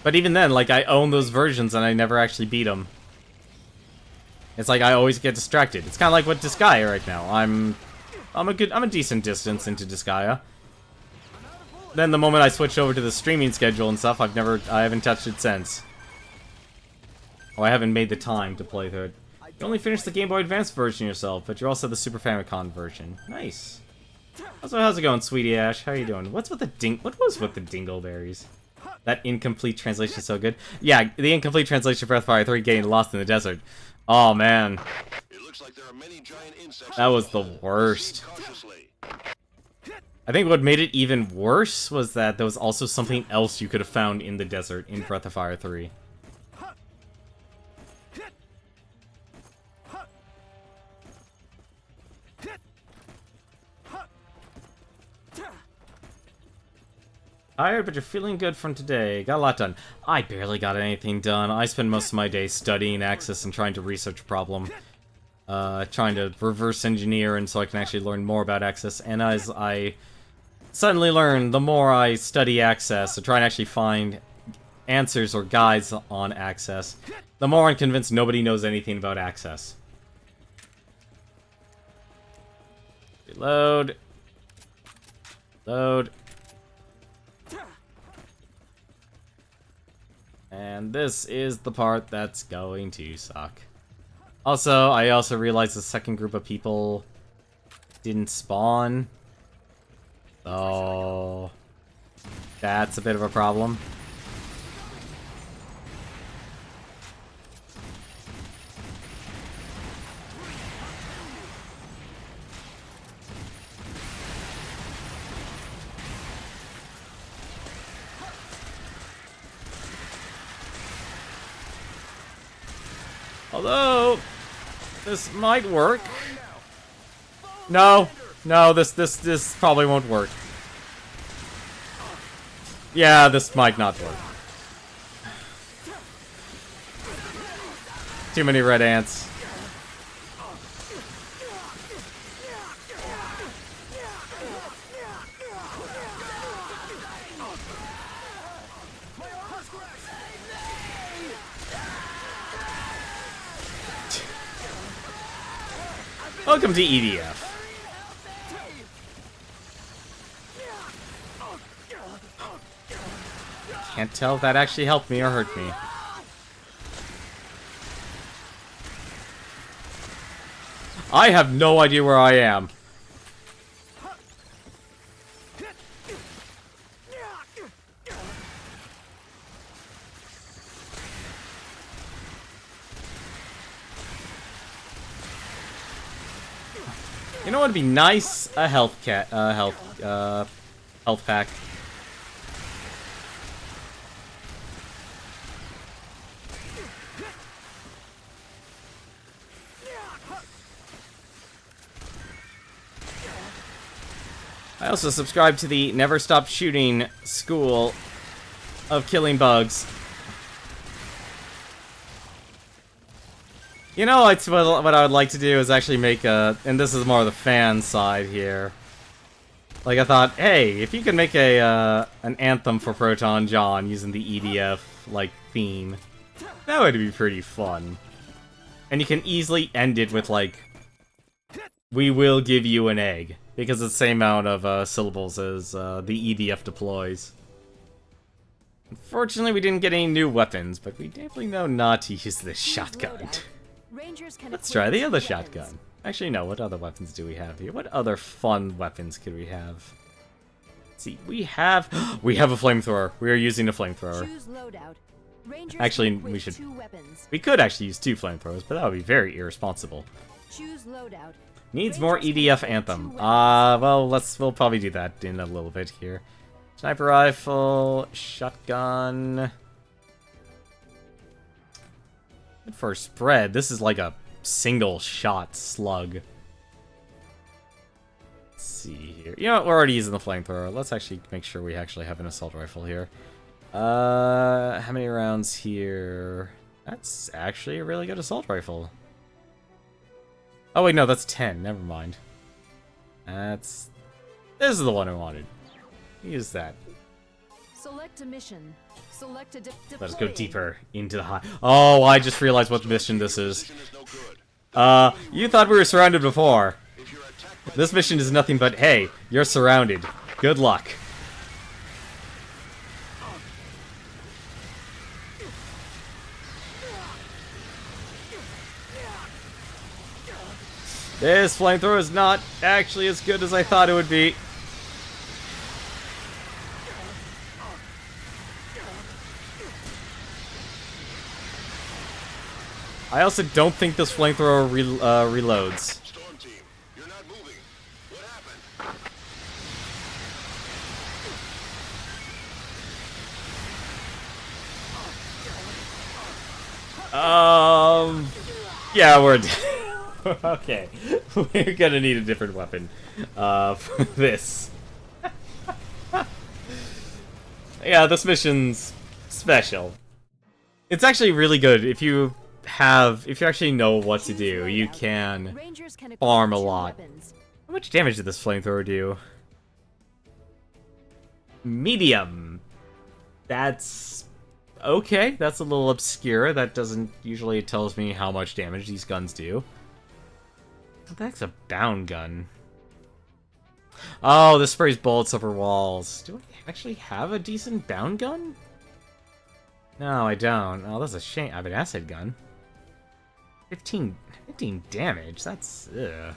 But even then, like, I own those versions and I never actually beat them. It's like I always get distracted. It's kind of like with Disgaea right now. I'm a decent distance into Disgaea. Then the moment I switched over to the streaming schedule and stuff, I haven't touched it since. Oh, I haven't made the time to play through it. You only finished the Game Boy Advance version yourself, but you're also the Super Famicom version. Nice. So how's it going, Sweetie Ash? How are you doing? What was with the Dingleberries? That incomplete translation is so good. Yeah, the incomplete translation for Breath of Fire 3 getting lost in the desert. Oh man. It looks like there are many giant insects. That was the worst. I think what made it even worse was that there was also something else you could have found in the desert in Breath of Fire 3. Tired, but you're feeling good from today. Got a lot done. I barely got anything done. I spend most of my day studying Access and trying to research a problem. Trying to reverse engineer and so I can actually learn more about Access. And as I suddenly learn, the more I study Access to try and actually find answers or guides on Access, the more I'm convinced nobody knows anything about Access. Reload. Load. And this is the part that's going to suck. Also, I also realized the second group of people didn't spawn. So that's a bit of a problem. Although, this might work. No, this probably won't work. Yeah, this might not work. Too many red ants. Welcome to EDF. Can't tell if that actually helped me or hurt me. I have no idea where I am. You know what would be nice? A health health pack. I also subscribe to the Never Stop Shooting school of killing bugs. You know, it's what I would like to do is actually make a, and this is more of the fan side here. Like I thought, hey, if you could make a an anthem for Proton John using the EDF like theme, that would be pretty fun. And you can easily end it with like, "We will give you an egg," because it's the same amount of syllables as the EDF deploys. Unfortunately, we didn't get any new weapons, but we definitely know not to use this shotgun. Let's try the other shotgun. Actually, no, what other weapons do we have here? What other fun weapons could we have? Let's see, we have a flamethrower. We are using a flamethrower. Actually, we could actually use 2 flamethrowers, but that would be very irresponsible. Needs more EDF anthem. Well, we'll probably do that in a little bit here. Sniper rifle, shotgun. For spread, this is like a single shot slug. Let's see here. You know what, we're already using the flamethrower. Let's actually make sure we actually have an assault rifle here. How many rounds here? That's actually a really good assault rifle. Oh wait, no, that's 10. Never mind. This is the one I wanted. Use that. Select a mission. Select a Let's go deeper into the high. Oh, I just realized what mission this is. You thought we were surrounded before. This mission is nothing but, hey, you're surrounded. Good luck. This flamethrower is not actually as good as I thought it would be. I also don't think this flamethrower reloads. Storm team, you're not moving. What happened? Yeah, we're okay. We're gonna need a different weapon for this. Yeah, this mission's special. It's actually really good if you actually know what to do. You can farm a lot. How much damage did this flamethrower do? Medium. That's okay. That's a little obscure. That doesn't usually tells me how much damage these guns do. That's a down gun. Oh, this sprays bullets over walls. Do I actually have a decent down gun? No, I don't. Oh, that's a shame. I have an acid gun. 15 damage. That's ugh.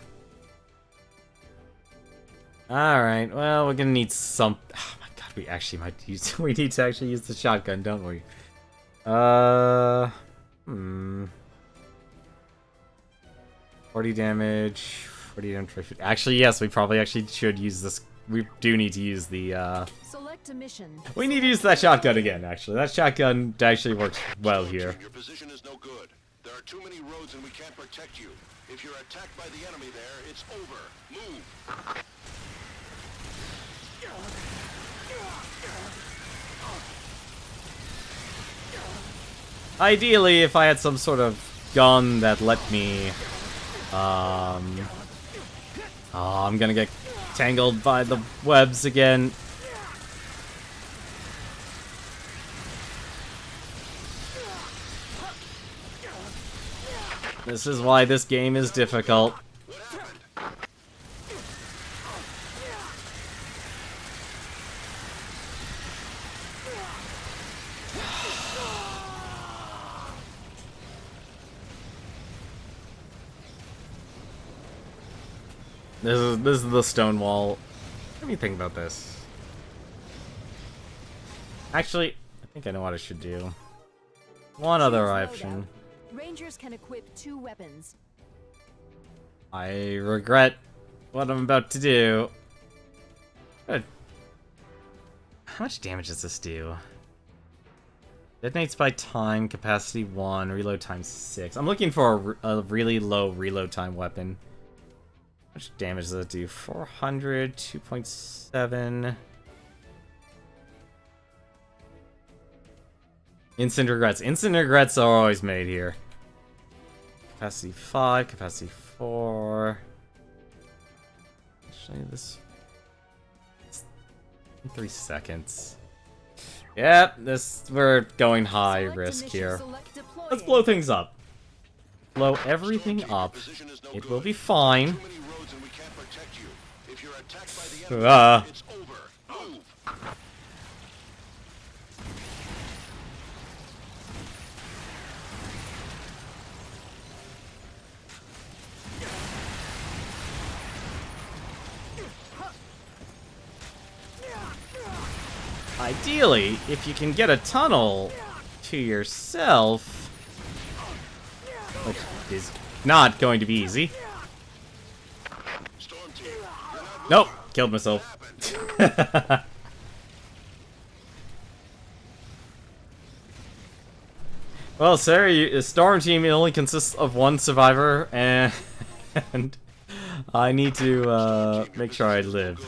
All right. Well, we're gonna need some. Oh my god, we actually might use. We need to actually use the shotgun, don't we? 40 damage. 40 damage. Actually, yes. We probably actually should use this. We do need to use the. Select a mission. We need to use that shotgun again. Actually, that shotgun actually works well here. Your position is no good. There are too many roads and we can't protect you. If you're attacked by the enemy there, it's over. Move. Ideally, if I had some sort of gun that let me, oh, I'm gonna get tangled by the webs again. This is why this game is difficult. This is the stone wall. Let me think about this. Actually, I think I know what I should do. One other option. Rangers can equip 2 weapons. I regret what I'm about to do. Good. How much damage does this do? Detonates by time, capacity 1, reload time 6. I'm looking for a really low reload time weapon. How much damage does it do? 400, 2.7. Instant regrets. Instant regrets are always made here. Capacity 5, capacity 4. Actually, this... 3 seconds. Yep, we're going high risk here. Let's blow things up. Blow everything up. It will be fine. Ideally, if you can get a tunnel to yourself, which is not going to be easy. Nope, killed myself. Well, sir, Storm Team only consists of one survivor, and I need to make sure I live.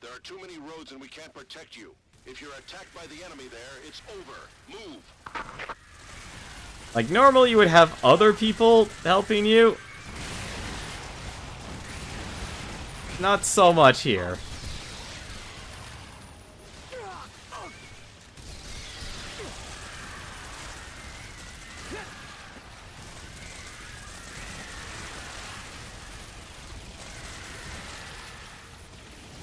There are too many roads and we can't protect you. If you're attacked by the enemy there, it's over. Move. Like, normally you would have other people helping you. Not so much here.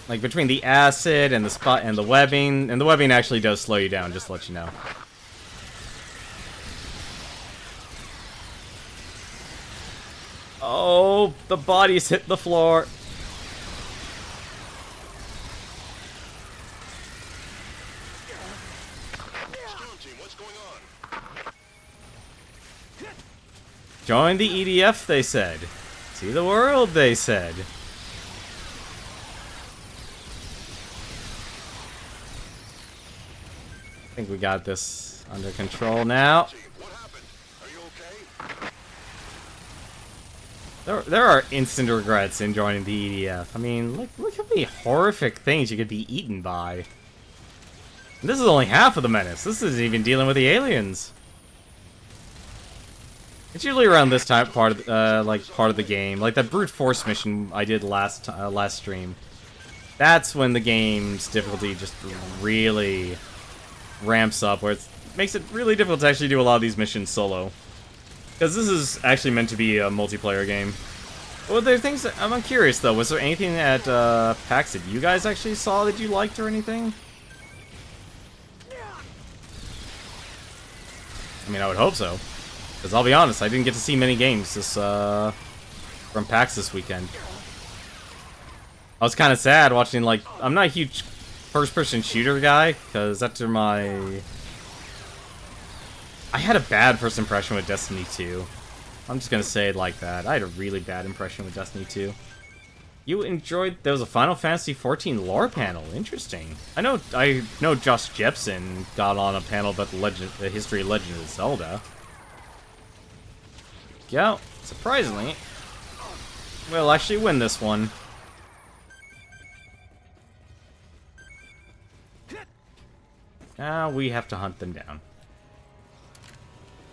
Like, between the acid and the spot and the webbing actually does slow you down, just to let you know. Oh, the bodies hit the floor. Storm Team, what's going on? Join the EDF, they said. See the world, they said. I think we got this under control now. What happened? Are you okay? There are instant regrets in joining the EDF. I mean, look how many horrific things you could be eaten by. And this is only half of the menace. This isn't even dealing with the aliens. It's usually around this time part of the game, like that brute force mission I did last stream. That's when the game's difficulty just really ramps up, where it makes it really difficult to actually do a lot of these missions solo. Because this is actually meant to be a multiplayer game. Well, there are things that I'm curious though. Was there anything at PAX that you guys actually saw that you liked or anything? I mean, I would hope so. Because I'll be honest, I didn't get to see many games from PAX this weekend. I was kind of sad watching, like, I'm not a huge first-person shooter guy, because after I had a bad first impression with Destiny 2. I'm just gonna say it like that. I had a really bad impression with Destiny 2. You enjoyed... There was a Final Fantasy XIV lore panel. Interesting. I know Josh Jepson got on a panel about the history of Legend of Zelda. Yeah, surprisingly, we'll actually win this one. Now we have to hunt them down.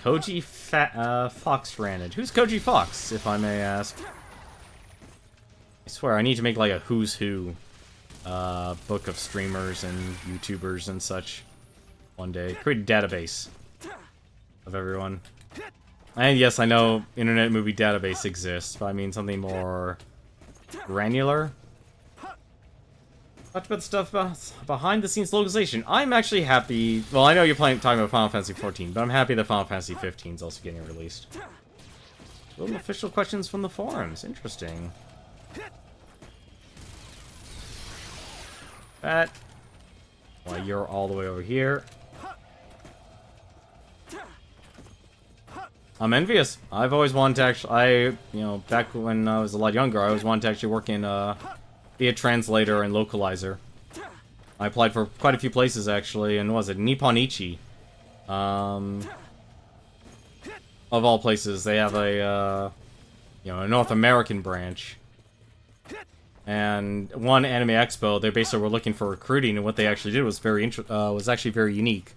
Koji Fox ran it. Who's Koji Fox, if I may ask? I swear, I need to make like a who's who book of streamers and YouTubers and such one day. Create a database of everyone. And yes, I know Internet Movie Database exists, but I mean something more granular. Talked about stuff behind the scenes localization. I'm actually happy. Well, I know you're talking about Final Fantasy XIV, but I'm happy that Final Fantasy 15 is also getting released. Little official questions from the forums. Interesting. That. Well, you're all the way over here. I'm envious. I've always wanted to actually, back when I was a lot younger, I always wanted to actually work in, be a translator and localizer. I applied for quite a few places, actually, and what was it, Nippon Ichi? Of all places, they have a, a North American branch. And one Anime Expo, they basically were looking for recruiting, and what they actually did was was actually very unique.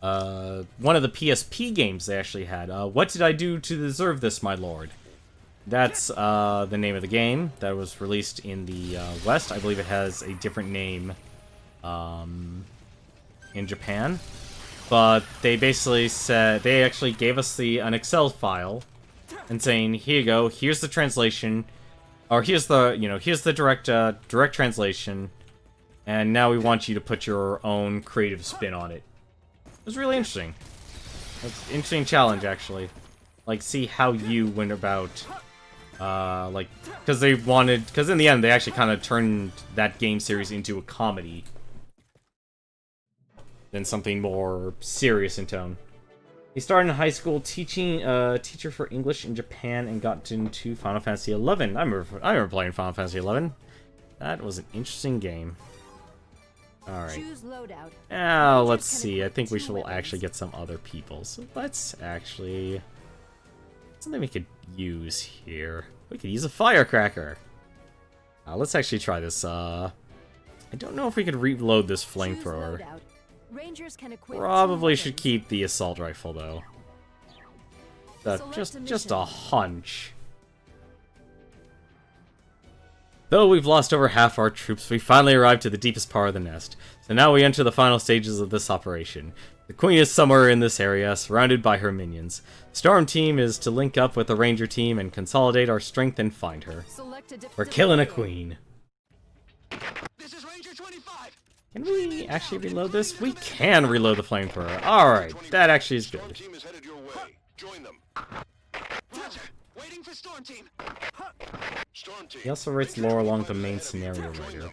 One of the PSP games they actually had. What did I do to deserve this, my lord? That's the name of the game that was released in the West. I believe it has a different name in Japan. But they basically said, they actually gave us an Excel file and saying, here you go, here's the translation, or here's the, here's the direct translation, and now we want you to put your own creative spin on it. It was really interesting. It's an interesting challenge, actually. Like, see how you went about, because in the end, they actually kind of turned that game series into a comedy than something more serious in tone. He started in high school teaching, teacher for English in Japan, and got into Final Fantasy XI. I remember playing Final Fantasy XI. That was an interesting game. Alright. Now, let's see. I think we should actually get some other people. So let's actually... something we could use here. We could use a firecracker. Let's actually try this. I don't know if we could reload this flamethrower. Probably should keep the assault rifle, though. Just a hunch. Though we've lost over half our troops, we finally arrived to the deepest part of the nest. So now we enter the final stages of this operation. The Queen is somewhere in this area, surrounded by her minions. Storm Team is to link up with the Ranger Team and consolidate our strength and find her. We're killing a Queen. This is Ranger 25. Can we actually reload this? We can reload the flamethrower. Alright, that actually is good. Storm Team is headed your way. Join them. Roger. Waiting for Storm Team. Storm Team. He also writes lore along the main scenario writer.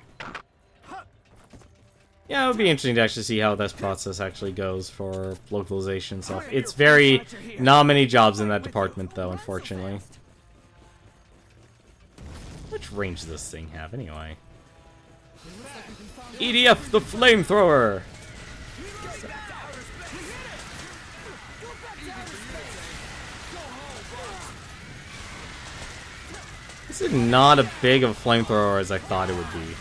Yeah, it would be interesting to actually see how this process actually goes for localization stuff. It's not many jobs in that department, though, unfortunately. Which range does this thing have, anyway? EDF, the flamethrower! This is not as big of a flamethrower as I thought it would be.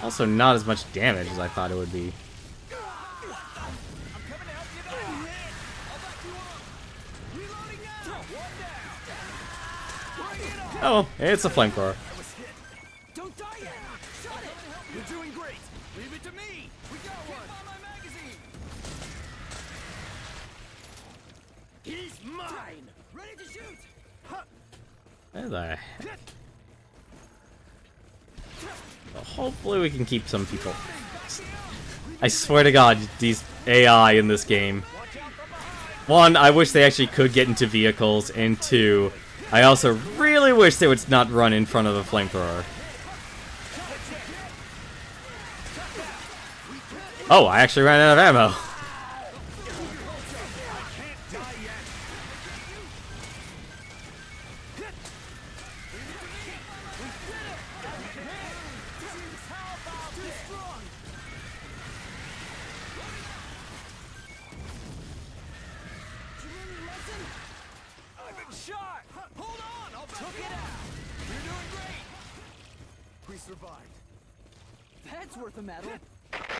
Also, not as much damage as I thought it would be. Oh, it's a flamethrower. Don't die yet. Shot it. You're doing great. Leave it to me. We got one. On my magazine. He's mine. Ready to shoot. Where the heck? Well, hopefully we can keep some people. I swear to God, these AI in this game. One, I wish they actually could get into vehicles, and two, I also really wish they would not run in front of a flamethrower. Oh, I actually ran out of ammo.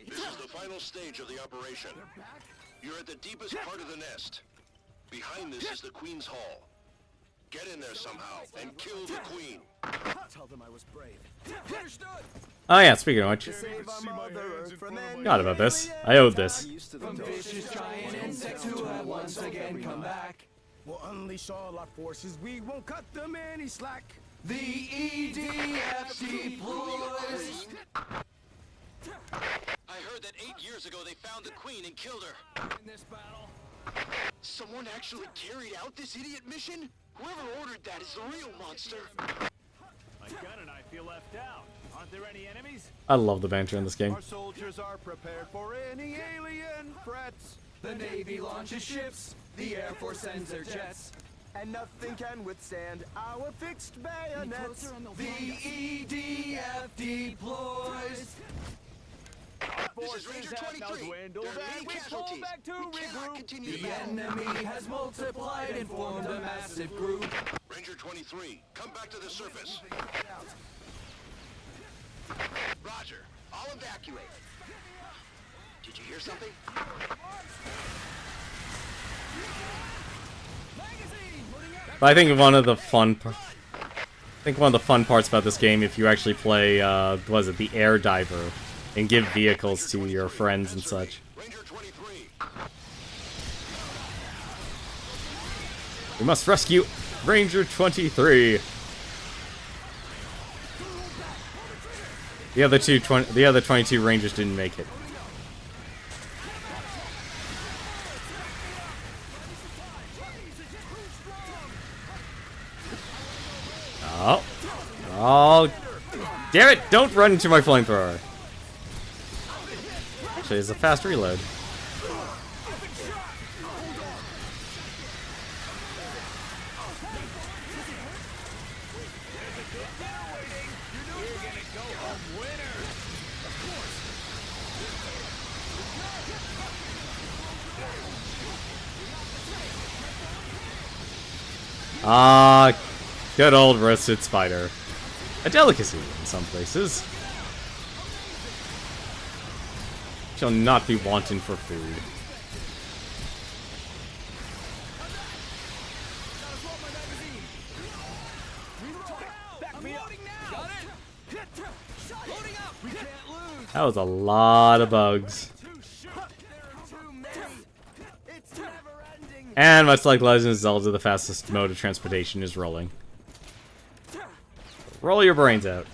This is the final stage of the operation. You're at the deepest part of the nest. Behind this is the Queen's Hall. Get in there somehow and kill the Queen. Tell them I was brave. Understood. Oh yeah, speaking of which. Save our mother Earth from Forgot about this. I owed this. From vicious giant insects who have once again come back. We'll unleash all our forces. We won't cut them any slack. The EDF deploys. I heard that 8 years ago they found the Queen and killed her. In this battle. Someone actually carried out this idiot mission? Whoever ordered that is the real monster. My gun and I feel left out. Aren't there any enemies? I love the banter in this game. Our soldiers are prepared for any alien threats. The Navy launches ships, the Air Force sends their jets, and nothing can withstand our fixed bayonets. The EDF deploys. This is Ranger 23. There are many casualties. We cannot continue the The battle. enemy has multiplied and formed a massive group. Ranger 23, come back to the surface. Roger. I'll evacuate. Did you hear something? But I think one of the fun parts about this game, if you actually play, was it the air diver, and give vehicles to your friends and such. Ranger 23. We must rescue Ranger 23. The other 22 Rangers didn't make it. Oh. Oh. Damn it! Don't run into my flamethrower. Actually, it's a fast reload. Ah, good old roasted spider. A delicacy in some places. Shall not be wanting for food. That was a lot of bugs. And much like Legend of Zelda, the fastest mode of transportation is rolling. Roll your brains out.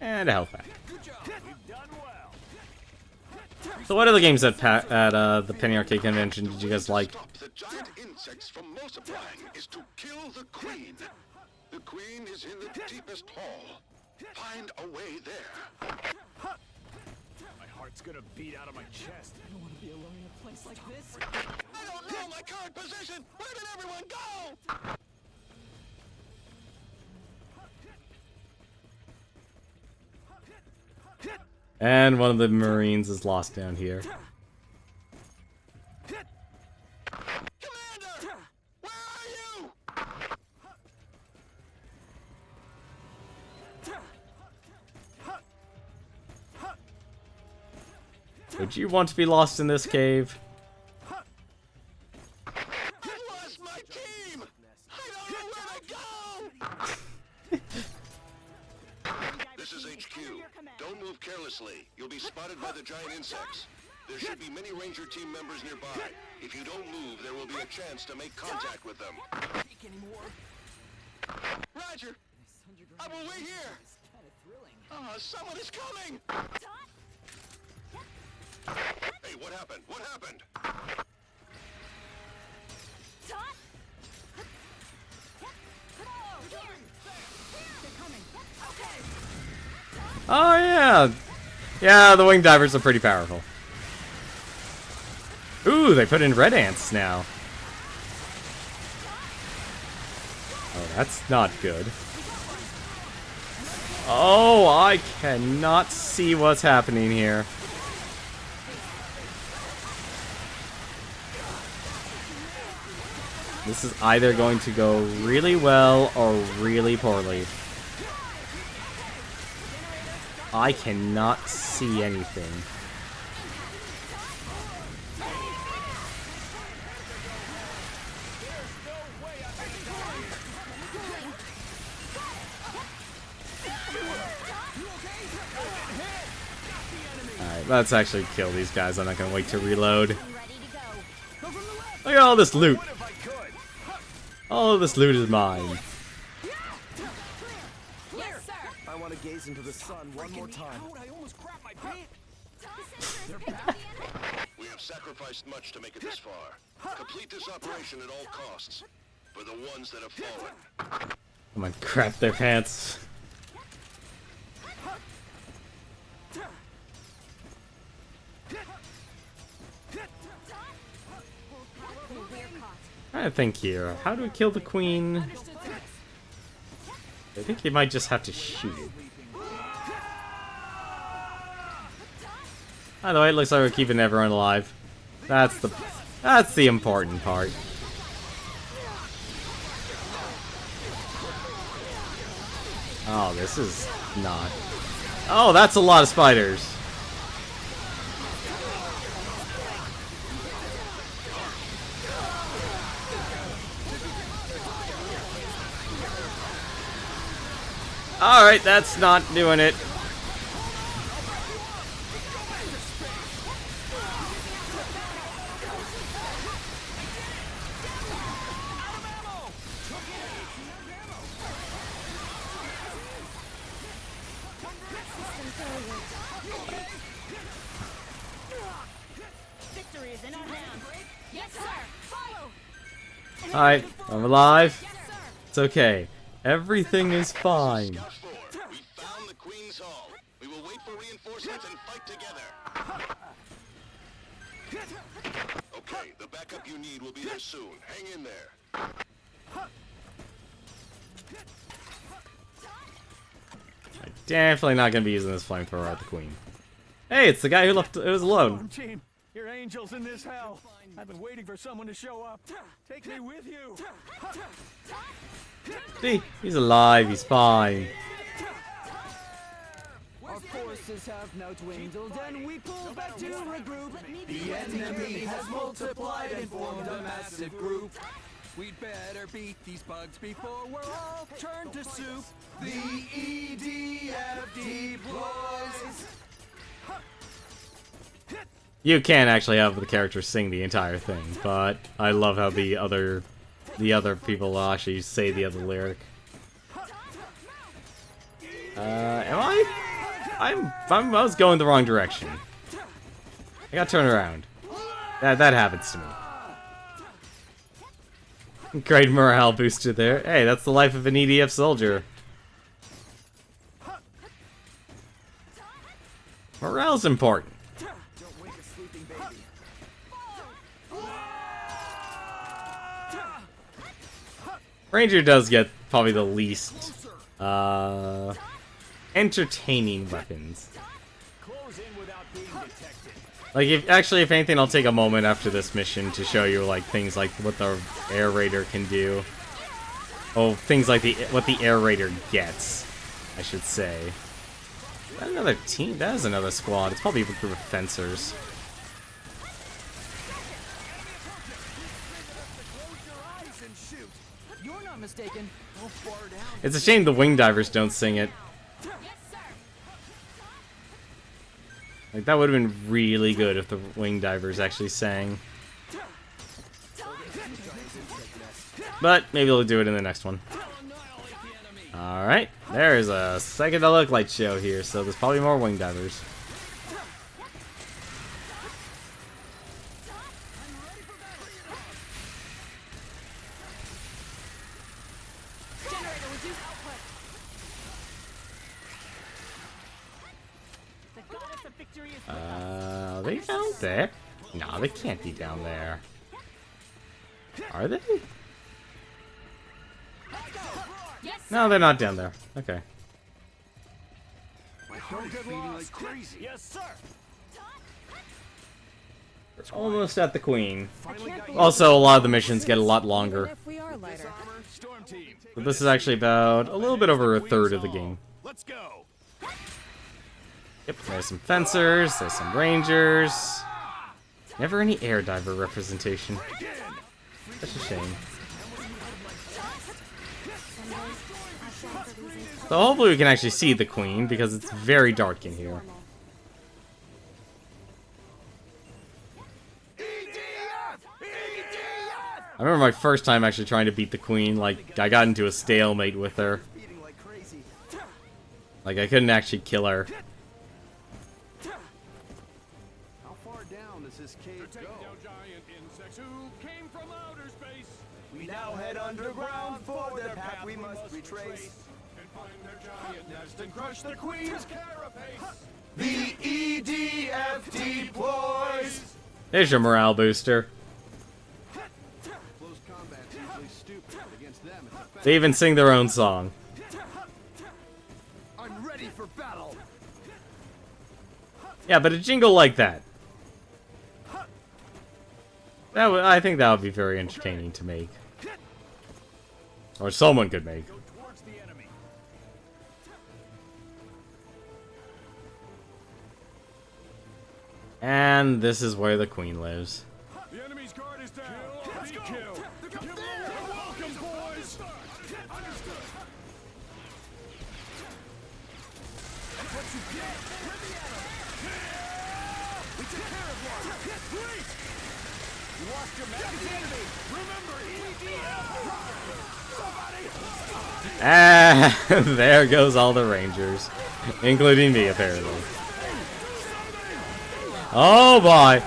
And a health pack. So what other games at the Penny Arcade Convention did you guys like? Stop the giant insects from multiplying is to kill the queen. The queen is in the deepest hall. Find a way there. My heart's gonna beat out of my chest. I don't want to be alone in a place like this. I don't know my current position. Where did everyone go? And one of the Marines is lost down here. Commander! Where are you? Would you want to be lost in this cave? I lost my team! I don't know where to go! This is HQ. Don't move carelessly. You'll be spotted by the giant insects. There should be many Ranger team members nearby. If you don't move, there will be a chance to make contact with them. Roger! I will wait here! Oh, someone is coming! Hey, what happened? What happened? Oh yeah! Yeah, the wing divers are pretty powerful. Ooh, they put in red ants now. Oh, that's not good. Oh, I cannot see what's happening here. This is either going to go really well or really poorly. I cannot see anything. Alright, let's actually kill these guys. I'm not gonna wait to reload. Look at all this loot. All of this loot is mine. I want to gaze into the sun one more time. I almost crapped my pants. We have sacrificed much to make it this far. Complete this operation at all costs. For the ones that have fallen. I'm gonna crap their pants. I think here. How do we kill the queen? I think you might just have to shoot it. By the way, it looks like we're keeping everyone alive. That's the important part. Oh, this is not. Oh, that's a lot of spiders. Alright, that's not doing it. Alright, I'm alive. It's okay. Everything is fine. We found the Queen's Hall. We will wait for reinforcements and fight together. Okay, the backup you need will be there soon. Hang in there. I'm definitely not gonna be using this flamethrower at the queen. Hey, it's the guy who left it was alone. Team, you're angels in this hell. I've been waiting for someone to show up. Take me with you. See, he's alive, he's fine. Our forces have now dwindled and we pull back to regroup. The enemy has multiplied and formed a massive group. We'd better beat these bugs before we're all turned to soup. The EDF deploys. You can actually have the characters sing the entire thing, but I love how the other people actually say the other lyric. Am I? I was going the wrong direction. I gotta turn around. That happens to me. Great morale booster there. Hey, that's the life of an EDF soldier. Morale's important. Ranger does get probably the least entertaining weapons. Like, if anything, I'll take a moment after this mission to show you like things like what the air raider can do. Oh, things like what the air raider gets, I should say. Is that another team? That is another squad. It's probably a group of fencers. Mistaken. It's a shame the wing divers don't sing it. Like, that would have been really good if the wing divers actually sang. But maybe they'll do it in the next one. Alright, there's a psychedelic light show here, so there's probably more wing divers. Are they down there? No, they can't be down there. Are they? No, they're not down there. Okay. Like crazy. Yes, sir. We're almost at the queen. Also, a lot of the missions get a lot longer. But this is actually about a little bit over a third of the game. Let's go. Yep, there's some fencers, there's some rangers. Never any air diver representation. Such a shame. So hopefully we can actually see the queen, because it's very dark in here. I remember my first time actually trying to beat the queen, like, I got into a stalemate with her. Like, I couldn't actually kill her. We now head underground for the path we must retrace. And find their giant nest and crush the queen's carapace. The EDF deploys. There's your morale booster. Close combat's usually stupid. Against them, it's effective. They even sing their own song. I'm ready for battle. Yeah, but a jingle like that. I think that would be very entertaining to make. Or someone could make. Go towards the enemy. And this is where the queen lives. The enemy's guard is down. Let's go. Kill. You're welcome, boys. Understood. That's what you get. Let me at him. We took care of one. Great. You lost your magazine. Remember, EDF. Ah, there goes all the rangers. Including me, apparently. Oh boy!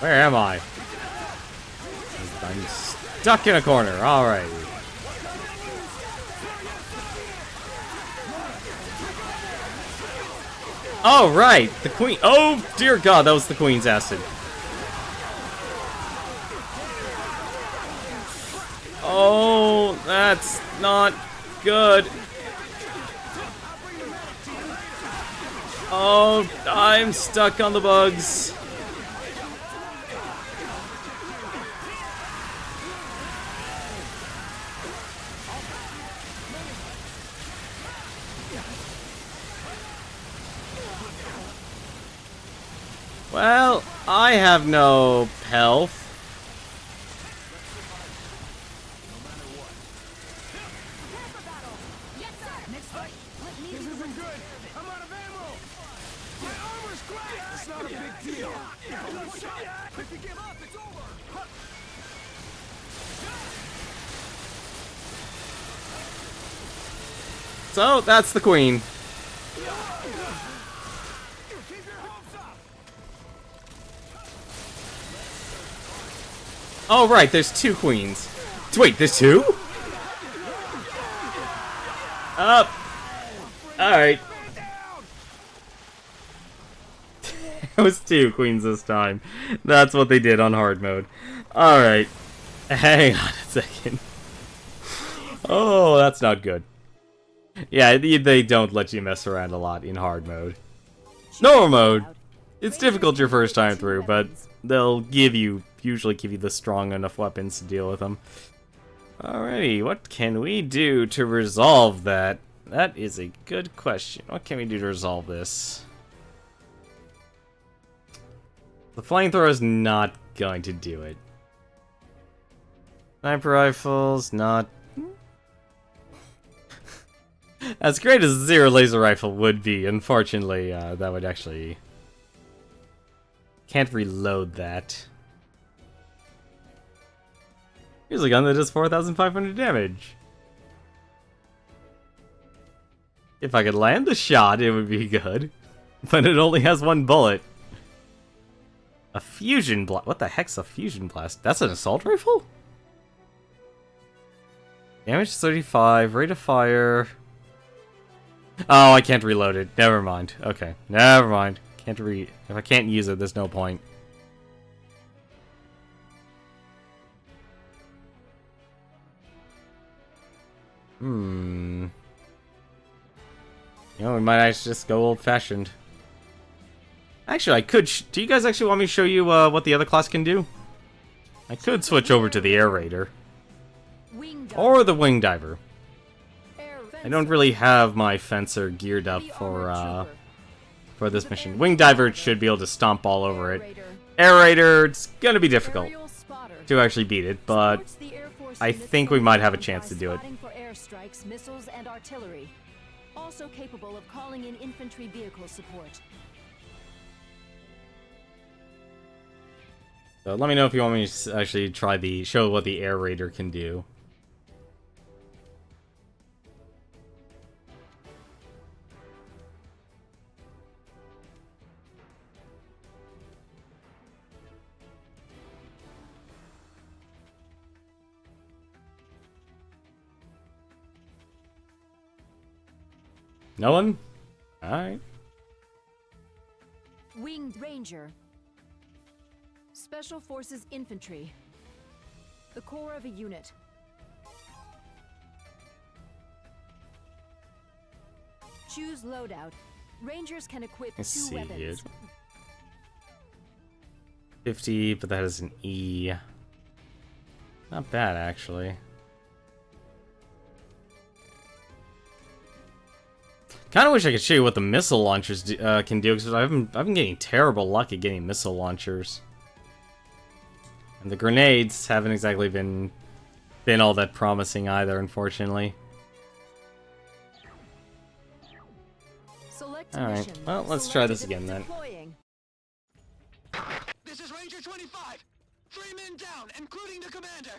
Where am I? I'm stuck in a corner. Alright. Oh, right! The queen. Oh, dear God, that was the queen's acid. Oh, that's not good. Oh, I'm stuck on the bugs. Well, I have no health. This isn't good. I'm out of ammo. My armor's cracked. It's not a big deal. If you give up, it's over. So, that's the queen. Keep your hopes up. Oh, right, there's two queens. Wait, there's two? Up. Alright. It was two queens this time. That's what they did on hard mode. Alright. Hang on a second. Oh, that's not good. Yeah, they don't let you mess around a lot in hard mode. Normal mode, it's difficult your first time through, but they'll usually give you the strong enough weapons to deal with them. Alrighty, what can we do to resolve that? That is a good question. What can we do to resolve this? The flamethrower is not going to do it. Sniper rifles, not... As great as the Zero Laser Rifle would be, unfortunately, that would actually... Can't reload that. Here's a gun that does 4,500 damage. If I could land the shot, it would be good. But it only has one bullet. A fusion blast. What the heck's a fusion blast? That's an assault rifle? Damage 35, rate of fire... Oh, I can't reload it. Never mind. Okay, never mind. If I can't use it, there's no point. You know, we might actually just go old-fashioned. Actually, I could... do you guys actually want me to show you what the other class can do? I could switch over to the Air Raider. Or the Wing Diver. I don't really have my Fencer geared up for this mission. Wing Diver should be able to stomp all over it. Air Raider, it's gonna be difficult to actually beat it, but I think we might have a chance to do it. Airstrikes, missiles, and artillery. Also capable of calling in infantry vehicle support. So let me know if you want me to actually try show what the Air Raider can do. No one? Alright. Winged Ranger. Special Forces Infantry. The core of a unit. Choose loadout. Rangers can equip Let's 2 see, weapons. dude. 50, but that is an E. Not bad, actually. Kind of wish I could show you what the missile launchers can do, because I've been getting terrible luck at getting missile launchers. And the grenades haven't exactly been all that promising either, unfortunately. Alright, well, let's try this again then. This is Ranger 25. 3 men down, including the commander.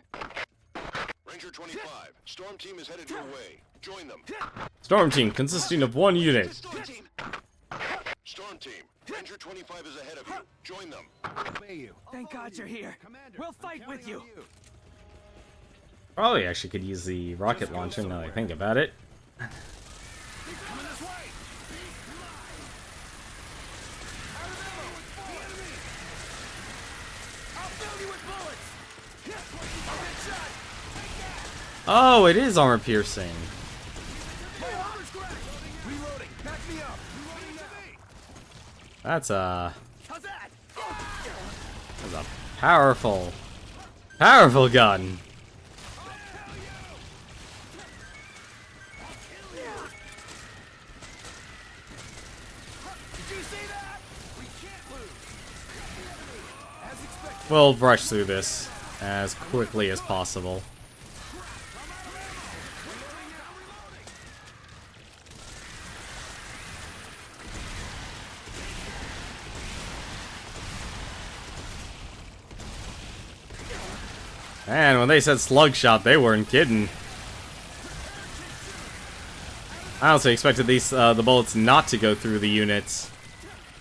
Ranger 25, Storm Team is headed your way. Join them. Storm Team, consisting of 1 unit. Storm Team. Storm Team, Ranger 25 is ahead of you. Join them. Obey you. Thank God you're here. We'll fight with you. Probably actually could use the rocket launcher now that I think about it. Coming this way. Out of ammo. The enemy. I'll fill you with bullets. I'll get shot. Take that. Oh, it is armor piercing. My armor's cracked. Reloading. Back me up. Reloading to me. That's a How's that? powerful gun. Did you see that? We can't lose. As expected. We'll rush through this as quickly as possible. Man, when they said slug shot, they weren't kidding. I also expected these the bullets not to go through the units,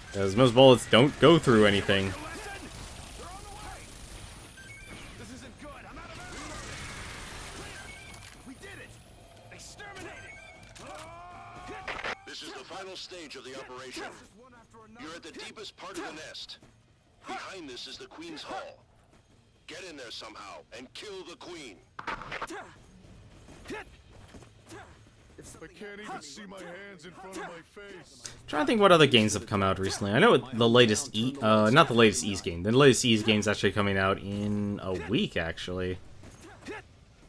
because most bullets don't go through anything. They're on the way. This isn't good. I'm out of ammo. We did it. Exterminated. This is the final stage of the operation. You're at the deepest part of the nest. Behind this is the Queen's Hall. Get in there somehow and kill the Queen. I can't even see my hands in front of my face. Trying to think what other games have come out recently. I know the latest not the latest East game. The latest East game's actually coming out in a week, actually.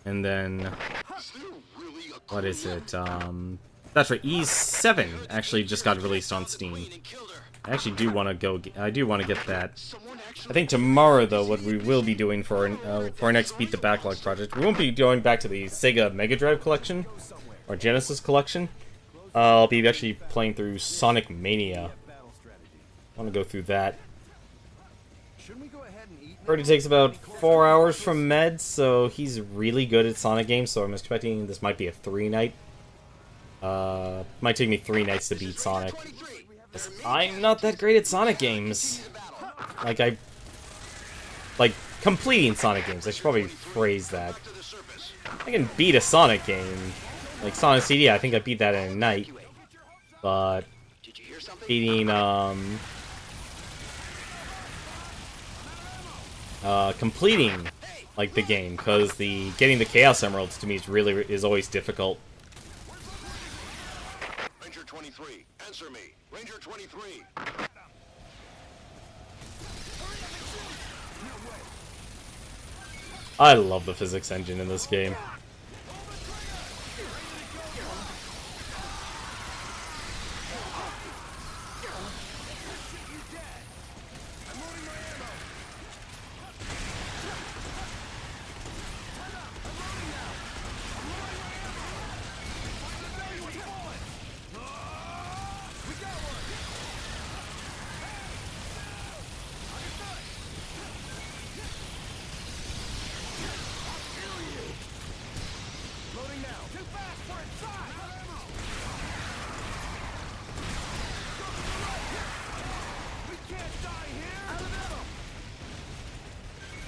And then what is it? That's right, E7 actually just got released on Steam. I actually do want to go. I do want to get that. I think tomorrow, though, what we will be doing for our next Beat the Backlog project, we won't be going back to the Sega Mega Drive collection or Genesis collection. I'll be actually playing through Sonic Mania. I want to go through that. Shouldn't we go ahead and eat? Heard it takes about 4 hours from Med, so he's really good at Sonic games. So I'm expecting this might be a 3-night. Might take me 3 nights to beat Sonic. I'm not that great at Sonic games. Like completing Sonic games. I should probably phrase that. I can beat a Sonic game. Like Sonic CD, I think I beat that in a night. But beating completing like the game, because getting the Chaos Emeralds to me is always difficult. Ranger 23, answer me. Ranger 23. I love the physics engine in this game.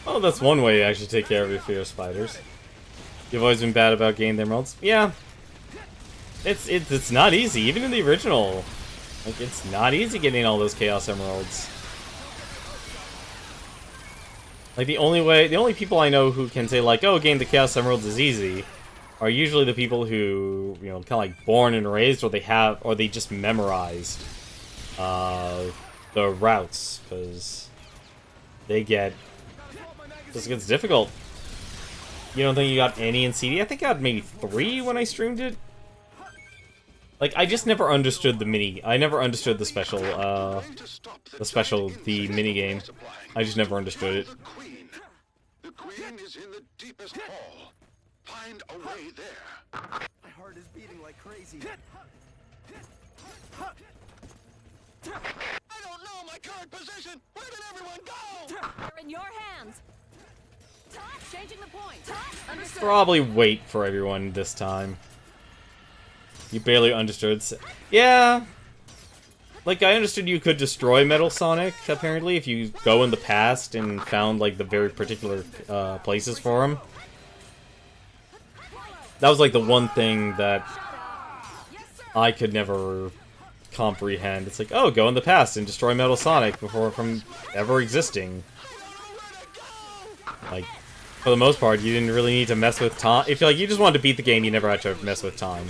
Oh, that's one way to actually take care of your fear of spiders. You've always been bad about getting the emeralds. Yeah. It's not easy, even in the original. Like, it's not easy getting all those Chaos Emeralds. Like, the only people I know who can say, like, oh, getting the Chaos Emeralds is easy, are usually the people who, you know, kind of like born and raised, or they just memorized the routes, because this gets difficult. You don't think you got any in CD? I think I got maybe 3 when I streamed it. Like, I just never understood I never understood the mini game. I just never understood it. The queen is in the deepest hall. Find a way there. My heart is beating like crazy. I don't know my current position. Where did everyone go? They're in your hands. Changing the point. Understood. Probably wait for everyone this time. You barely understood. Yeah. Like, I understood you could destroy Metal Sonic, apparently, if you go in the past and found, like, the very particular places for him. That was, like, the one thing that I could never comprehend. It's like, oh, go in the past and destroy Metal Sonic from ever existing. Like, for the most part, you didn't really need to mess with time. If you just wanted to beat the game, you never had to mess with time.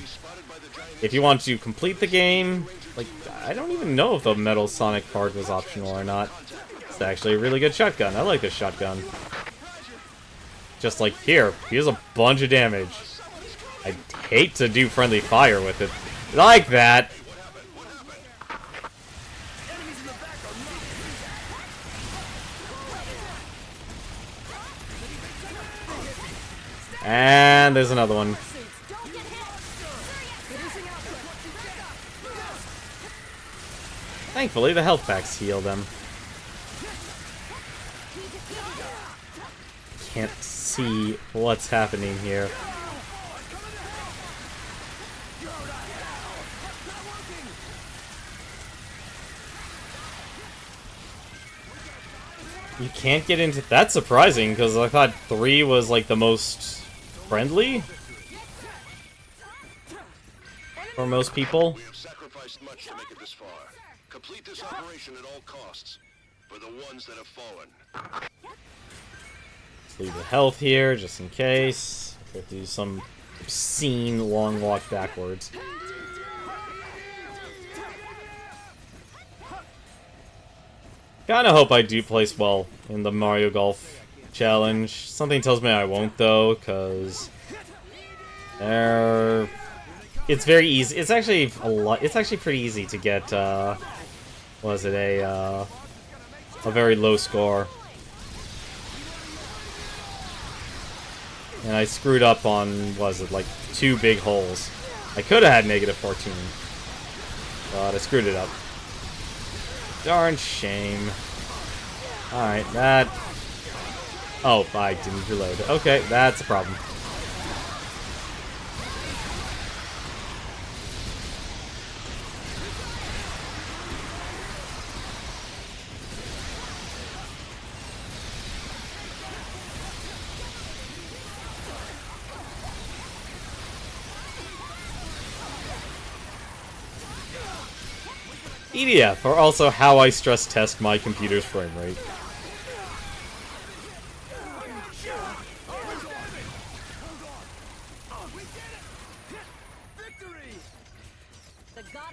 If you want to complete the game, like, I don't even know if the Metal Sonic part was optional or not. It's actually a really good shotgun. I like this shotgun. Just like, here's a bunch of damage. I'd hate to do friendly fire with it. Like that! And there's another one. Thankfully, the health packs heal them. Can't see what's happening here. You can't get into... That's surprising, because I thought 3 was, like, the most friendly for most people. We have sacrificed much to make it this far. Complete this operation at all costs. For the ones that have fallen. Let's leave the health here, just in case. We have to do some obscene long walk backwards. Kinda hope I do place well in the Mario Golf challenge. Something tells me I won't, though, because it's very easy. It's actually It's actually pretty easy to get. Was it a very low score? And I screwed up on, was it like 2 big holes? I could have had negative 14, but I screwed it up. Darn shame. Alright, that... Oh, I didn't reload. Okay, that's a problem. EDF are also how I stress test my computer's frame rate.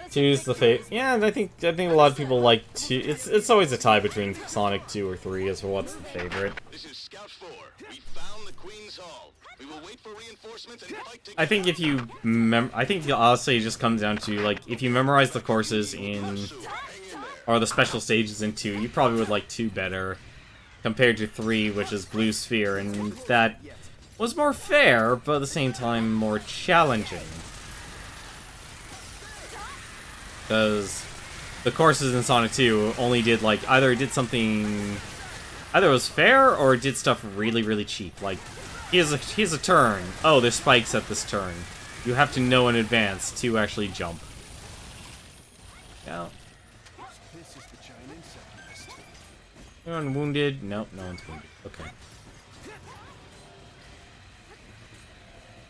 Two's the fate. Yeah, I think a lot of people like 2. It's always a tie between Sonic 2 or 3 as for what's the favorite. This is Scout 4. We found the Queen's Hall. We will wait for reinforcements and fight together. I think if you I think honestly it just comes down to, like, if you memorize the courses in, or the special stages in 2, you probably would like 2 better compared to 3, which is Blue Sphere, and that was more fair, but at the same time more challenging. Because the courses in Sonic 2 only did, like, either it was fair or it did stuff really, really cheap. Like, here's a turn. Oh, there's spikes at this turn. You have to know in advance to actually jump. Yeah. Anyone wounded? Nope, no one's wounded. Okay.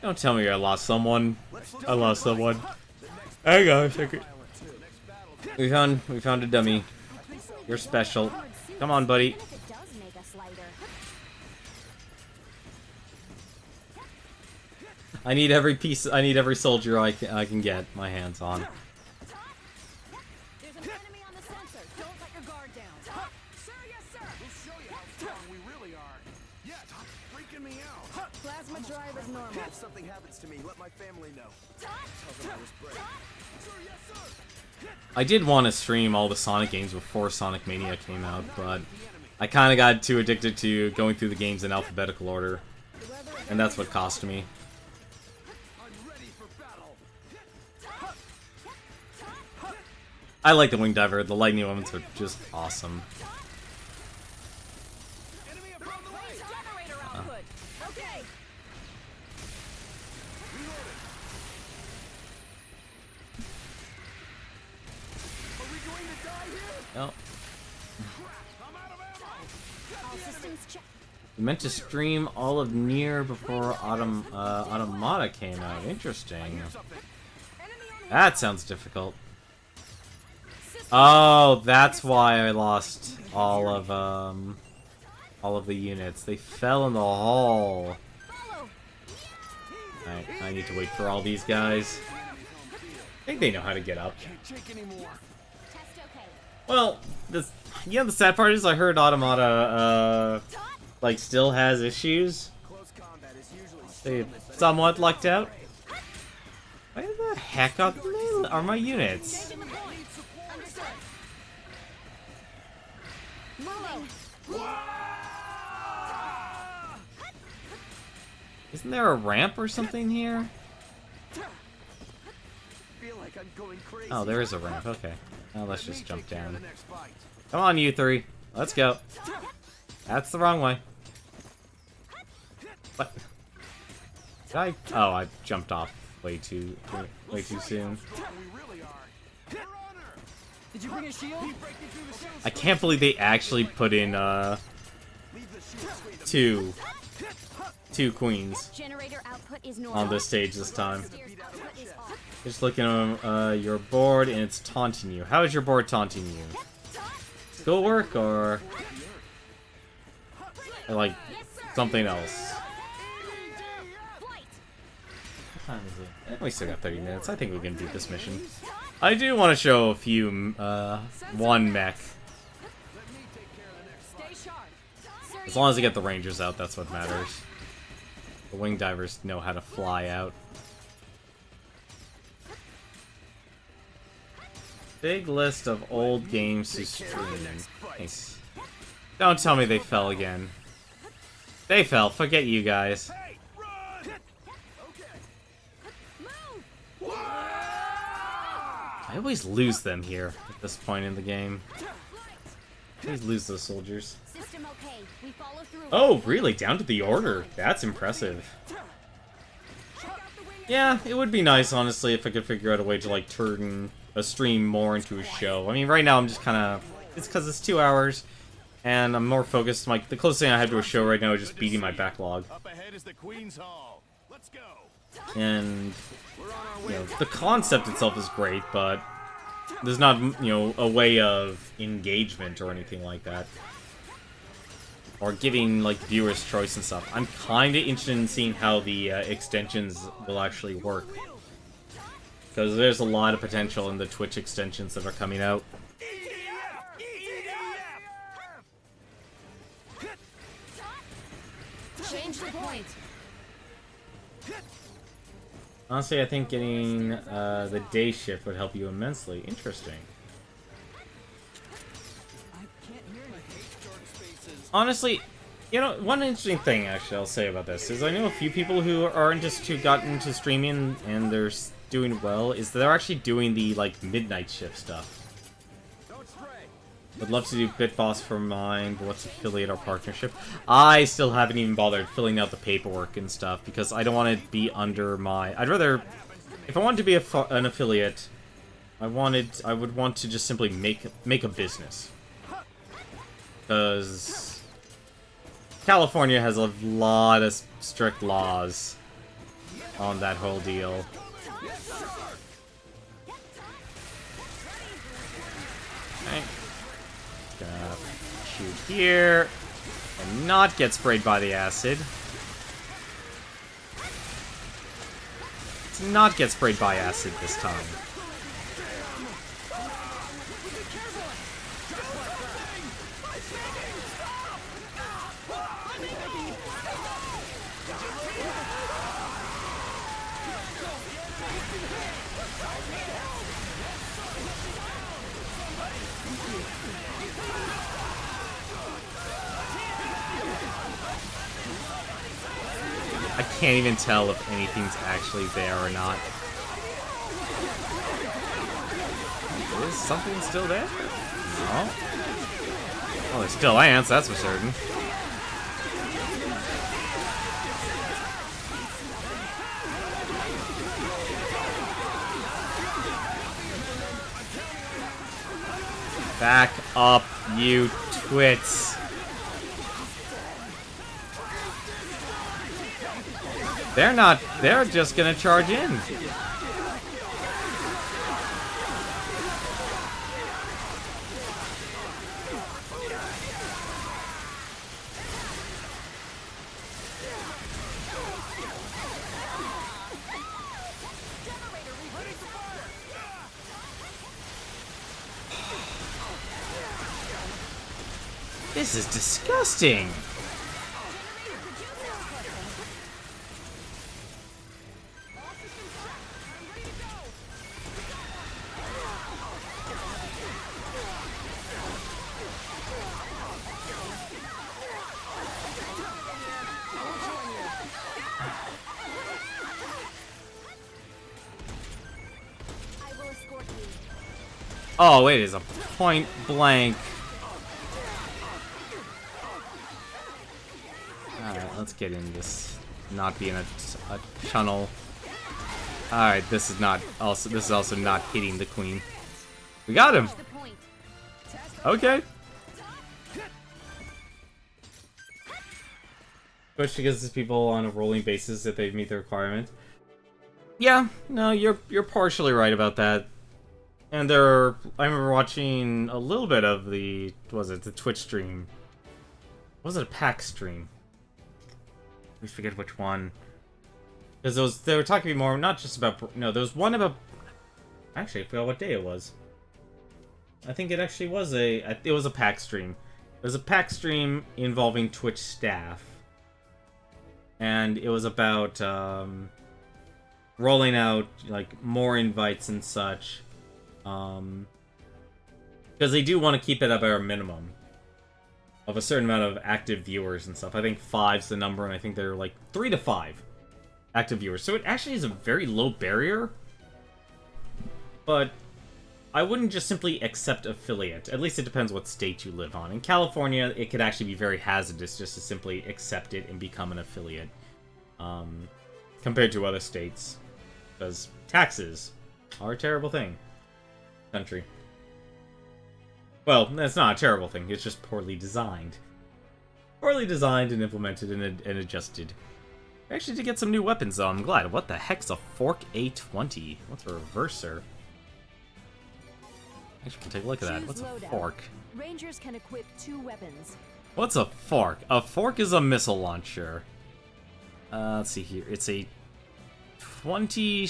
Don't tell me I lost someone. I lost someone. Hang on a second. We found a dummy. You're special. Come on, buddy. I need every piece. I need every soldier I can get my hands on. There's an enemy on the sensor. Don't let your guard down. Sir, yes, sir. We'll show you how strong we really are. Yeah, stop freaking me out. Plasma drive is normal. If something happens to me, let my family know. Tell them I was brave. Sir, yes, sir. I did want to stream all the Sonic games before Sonic Mania came out, but I kind of got too addicted to going through the games in alphabetical order, and that's what cost me. I like the Wing Diver. The lightning moments are just awesome. Generator output. Okay. Are we going to die here? No. I'm out of ammo. All systems check. We meant to stream all of Nier before Automata came out. Interesting. That sounds difficult. Oh, that's why I lost all of the units. They fell in the hole. Alright, I need to wait for all these guys. I think they know how to get up. Well, the sad part is I heard Automata like still has issues. They somewhat lucked out. Where the heck are my units? Isn't there a ramp or something here? Feel like I'm going crazy. Oh, there is a ramp. Okay. Now let's just jump down. Come on, you three. Let's go. That's the wrong way. What? Did I? Oh, I jumped off way too soon. Did you bring a shield? I can't believe they actually put in two queens Generator output is normal. on this stage this time. Steer's output is off. Just looking at your board and it's taunting you. How is your board taunting you? Schoolwork or like something else? What time is it? We still got 30 minutes. I think we can beat this mission. I do want to show a few, one mech. Stay sharp. As long as I get the Rangers out, that's what matters. The Wing Divers know how to fly out. Big list of old games to stream. Nice. Don't tell me they fell again. They fell. Forget you guys. I always lose them here at this point in the game. I always lose those soldiers. System okay. We follow through. Oh, really? Down to the order. That's impressive. Yeah, it would be nice, honestly, if I could figure out a way to, like, turn a stream more into a show. I mean, right now I'm just kind of... It's because it's 2 hours, and I'm more focused. Like, the closest thing I have to a show right now is just beating my backlog. Up ahead is the Queen's Hall. Let's go. And, you know, the concept itself is great, but there's not, you know, a way of engagement or anything like that. Or giving, like, viewers choice and stuff. I'm kind of interested in seeing how the extensions will actually work. Because there's a lot of potential in the Twitch extensions that are coming out. Change the point. Honestly, I think getting the day shift would help you immensely. Interesting. Honestly, you know, one interesting thing, actually, I'll say about this is I know a few people who got into streaming and they're doing well, is they're actually doing the, like, midnight shift stuff. Would love to do Bitboss for mine, but what's affiliate or partnership? I still haven't even bothered filling out the paperwork and stuff, because I don't want to be under my... I'd rather... If I wanted to be an affiliate, I would want to just simply make a business. Because... California has a lot of strict laws on that whole deal. shoot here and not get sprayed by the acid. Let's not get sprayed by acid this time. I can't even tell if anything's actually there or not. Is something still there? No. Oh, there's still ants, that's for certain. Back up, you twits. They're just gonna charge in. This is disgusting. Oh, it is a point blank. Alright, let's get in this. Not being a tunnel. Alright, this is also not hitting the queen. We got him! Okay. Especially because there's people on a rolling basis if they meet the requirement. Yeah, no, you're partially right about that. And I remember watching a little bit of the Twitch stream. Was it a PAX stream? I forget which one. Because they were talking more, not just about, no, there was one about, actually, I forgot what day it was. I think it actually was it was a PAX stream. It was a PAX stream involving Twitch staff. And it was about, rolling out, like, more invites and such. Because they do want to keep it at a minimum of a certain amount of active viewers and stuff. I think 5's the number, and I think they're like 3 to 5 active viewers. So it actually is a very low barrier. But I wouldn't just simply accept affiliate. At least it depends what state you live on. In California, it could actually be very hazardous just to simply accept it and become an affiliate. Compared to other states. Because taxes are a terrible thing. Country. Well, that's not a terrible thing. It's just poorly designed. Poorly designed and implemented and adjusted. I actually did get some new weapons, though. I'm glad. What the heck's a Fork A20? What's a reverser? Actually, we'll take a look at that. What's a fork? Rangers can equip 2 weapons. What's a fork? A fork is a missile launcher. Let's see here. It's a 20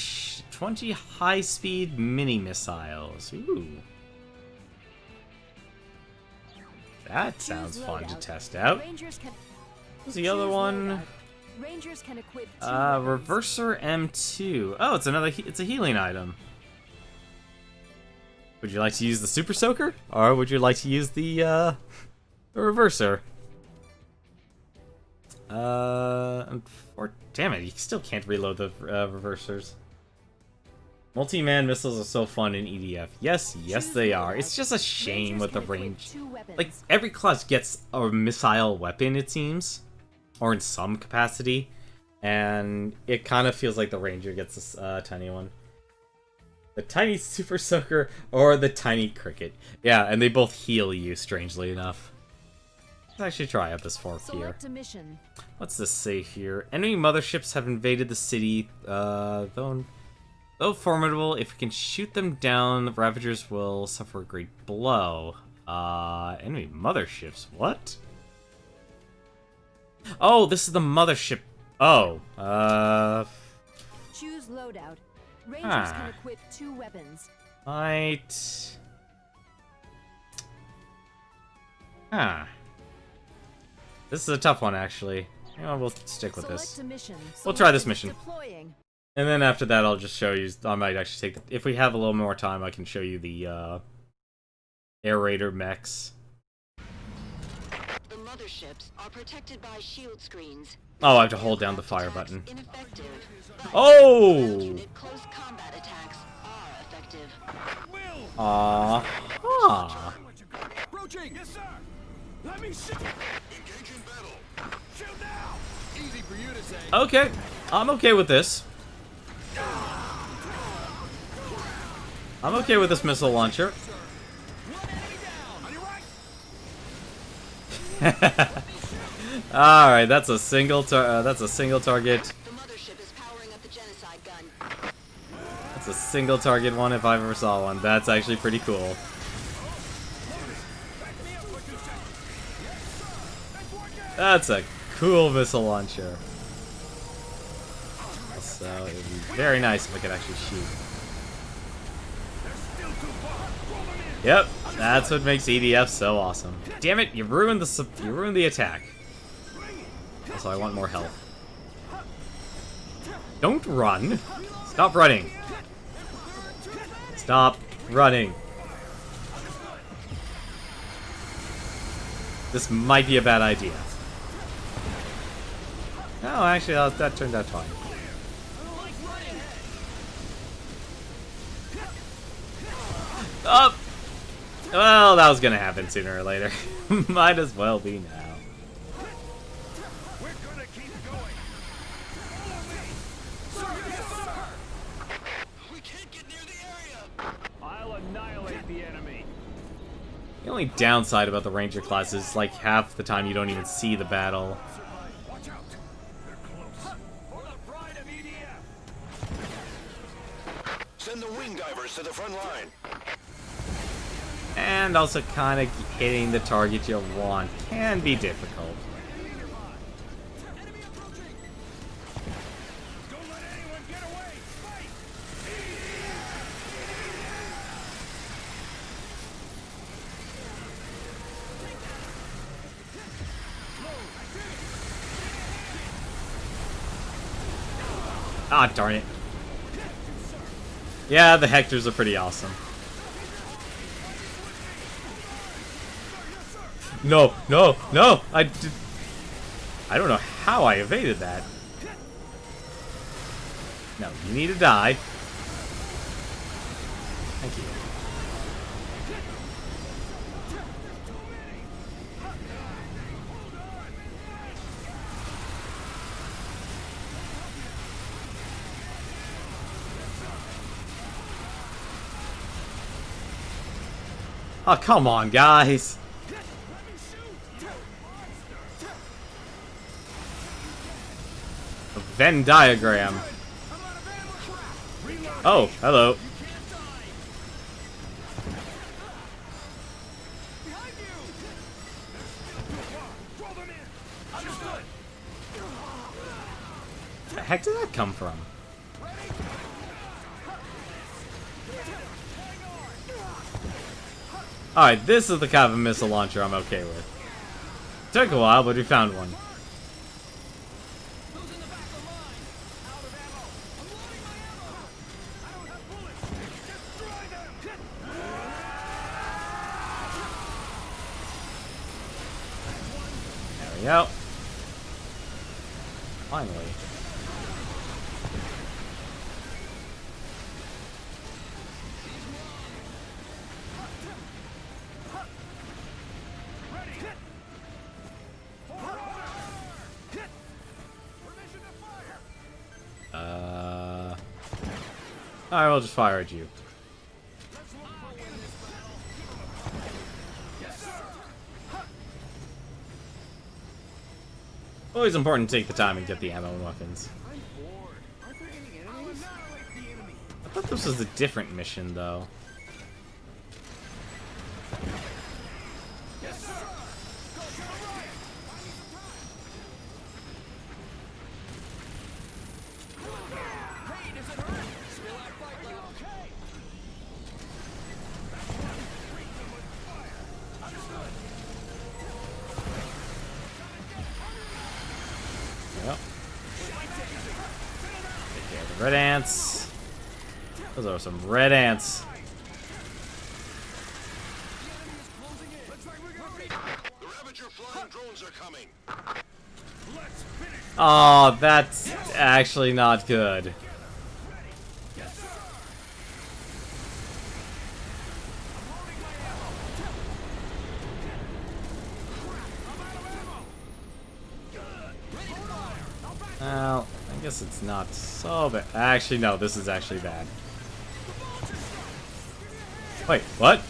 high-speed mini-missiles. Ooh. That sounds fun to test out. What's the other one? Rangers can equip 2 Reverser M2. Oh, it's a healing item. Would you like to use the Super Soaker? Or would you like to use the Reverser? Damn it, you still can't reload the reversers. Multi-man missiles are so fun in EDF. Yes, they are. It's just a shame with the range. Like, every class gets a missile weapon, it seems. Or in some capacity. And it kind of feels like the ranger gets a tiny one. The tiny Super Soaker or the tiny cricket. Yeah, and they both heal you, strangely enough. Let's actually try out this fork here. What's this say here? Enemy motherships have invaded the city. Though formidable, if we can shoot them down, the Ravagers will suffer a great blow. Enemy motherships. What? Oh, this is the mothership. Oh, Choose loadout. Rangers can equip 2 weapons. Might. Huh. This is a tough one, actually. You know, we'll stick with this. Select a mission. We'll try this mission. Deploying. And then after that, I'll just show you. I might actually take the. If we have a little more time, I can show you the, Air Raider mechs. The motherships are protected by shield screens. Oh, I have to hold down the fire button. Ineffective, but Oh! unit close combat attacks are effective. Ah. Approaching! Yes, sir! Let me shoot! Engage in battle. Shoot now! Easy for you to say. Okay, I'm okay with this. I'm okay with this missile launcher. One enemy down! On your right! All right, that's a single target. The mothership is powering up the genocide gun. That's a single target one if I ever saw one. That's actually pretty cool. That's a cool missile launcher. So it would be very nice if I could actually shoot. Yep, that's what makes EDF so awesome. Damn it, you ruined the attack. Also, I want more health. Don't run. Stop running. Stop running. This might be a bad idea. No, actually, that turned out fine. Up. Well, that was gonna happen sooner or later. Might as well be now. We're gonna keep going! We can't get near the area. I'll annihilate the enemy. The only downside about the Ranger class is, like, half the time you don't even see the battle. Watch out! They're close. For the pride of EDF! Send the wing divers to the front line. And also kind of hitting the target you want can be difficult. Enemy approaching! Don't let anyone get away! Fight! Ah, darn it. Yeah, the Hectors are pretty awesome. No, no, no! I don't know how I evaded that. No, you need to die. Thank you. Oh, come on, guys. A Venn diagram. Oh, hello. Behind you! Throw them in! Understood! Where the heck did that come from? Alright, this is the kind of a missile launcher I'm okay with. Took a while, but we found one. Who's in the back of the line? Out of ammo! I'm loading my ammo! I don't have bullets! Destroy them! There we go. Finally. Alright, we'll just fire at you. Always important to take the time and get the ammo and weapons. I thought this was a different mission, though. Red ants. Those are some red ants. The Ravager flying drones are coming. Oh, that's actually not good. Well, I guess it's not so bad. Actually, no, this is actually bad. Wait, what?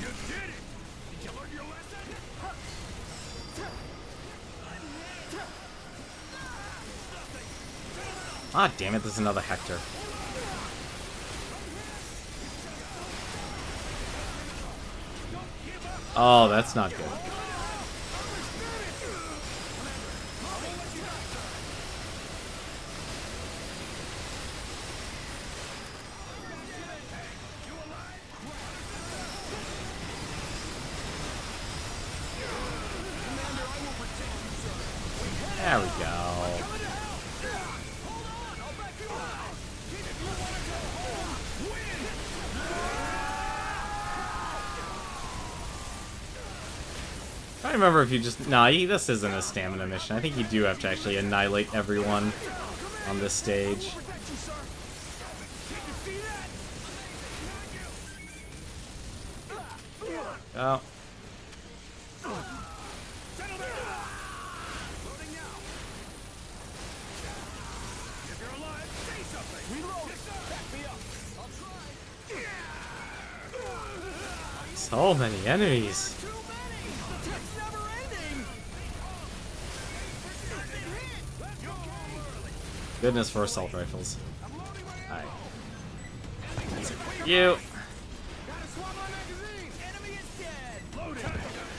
Ah, damn it, there's another Hector. Oh, that's not good. There we go. I don't remember if you just... Nah, this isn't a stamina mission. I think you do have to actually annihilate everyone on this stage. Oh. So many enemies. Goodness for assault rifles. Alright. You.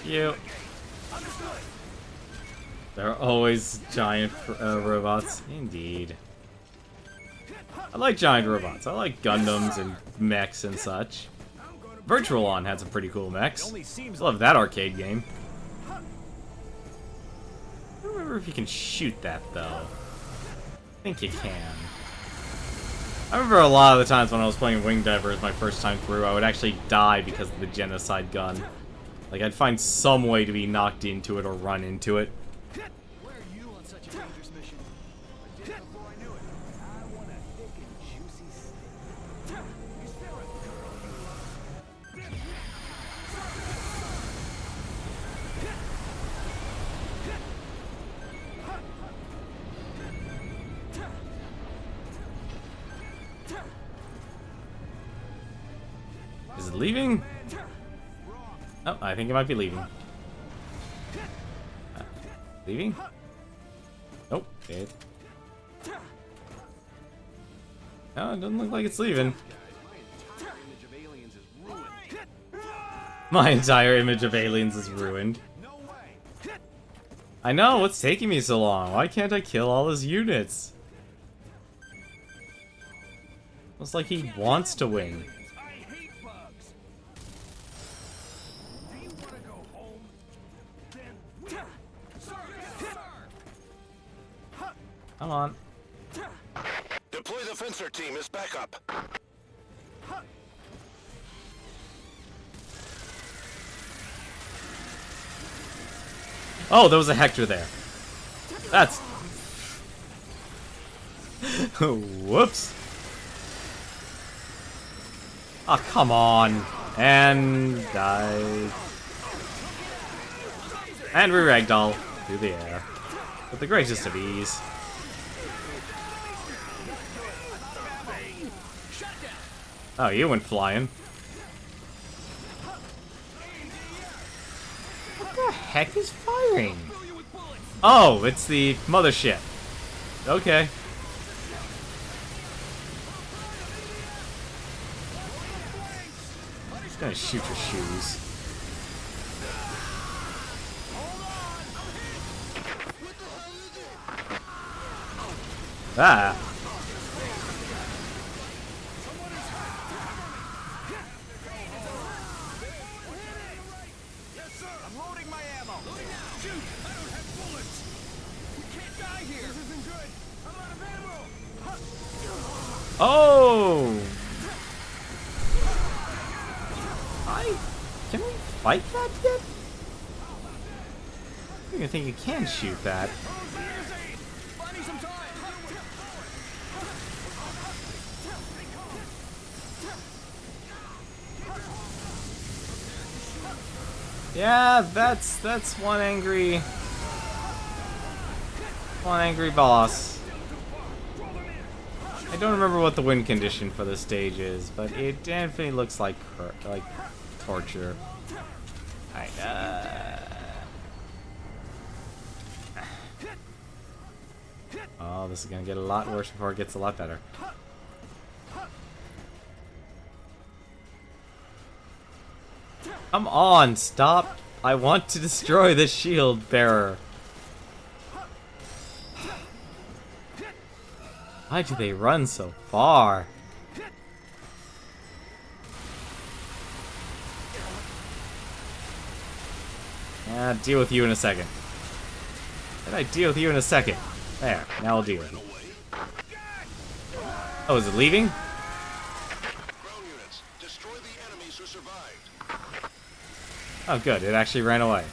You. There are always giant robots. Indeed. I like giant robots. I like Gundams and mechs and such. Virtualon had some pretty cool mechs. Love that arcade game. I don't remember if you can shoot that, though. I think you can. I remember a lot of the times when I was playing Wing Divers my first time through, I would actually die because of the genocide gun. Like, I'd find some way to be knocked into it or run into it. Where are you on such a dangerous mission? I did before I knew it. I want a thick and juicy steak. You still a girl you love. Is it leaving? Oh, I think it might be leaving. Leaving? Nope. It. No, it doesn't look like it's leaving. My entire image of aliens is ruined. I know, what's taking me so long? Why can't I kill all his units? Looks like he wants to win. Come on. Deploy the fencer team as backup. Oh, there was a Hector there. That's... Whoops. Oh, come on. And die. And we ragdoll through the air. With the greatest of ease. Oh, you went flying. What the heck is firing? Oh, it's the mothership. Okay. Just gonna shoot your shoes. Ah. I'm loading my ammo. Shoot! I don't have bullets. We can't die here. This isn't good. I'm out of ammo. Oh! Can we fight that yet? I don't even think you can shoot that. Yeah, that's one angry boss. I don't remember what the win condition for the stage is, but it definitely looks like torture. Oh, this is gonna get a lot worse before it gets a lot better. Come on, stop! I want to destroy the shield bearer. Why do they run so far? Yeah, deal with you in a second. Did I deal with you in a second? There, now I'll deal with you. Oh, is it leaving? Ground units, destroy the enemies who survived. Oh, good, it actually ran away.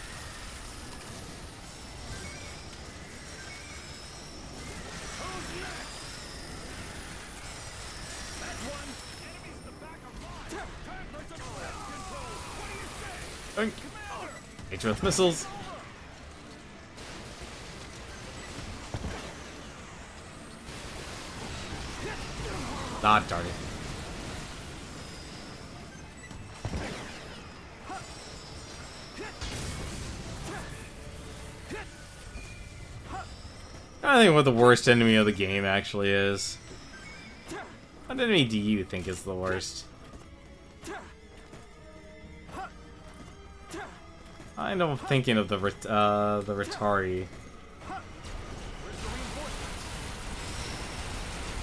Hit you with missiles. Ah, darn it. I think what the worst enemy of the game actually is. What enemy do you think is the worst? I know I'm thinking of the Retari.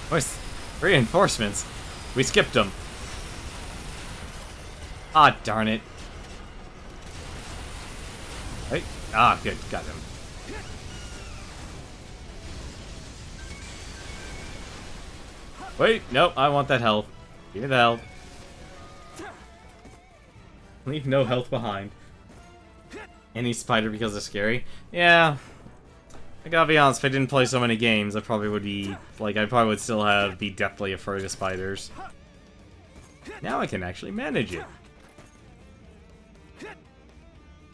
Where's reinforcements? We skipped them. Ah, darn it. Right? Ah, good. Got him. Wait, nope, I want that health. Give me the health. Leave no health behind. Any spider because they're scary? Yeah. I gotta be honest, if I didn't play so many games, I probably would be, like, I probably would still be deathly afraid of spiders. Now I can actually manage it.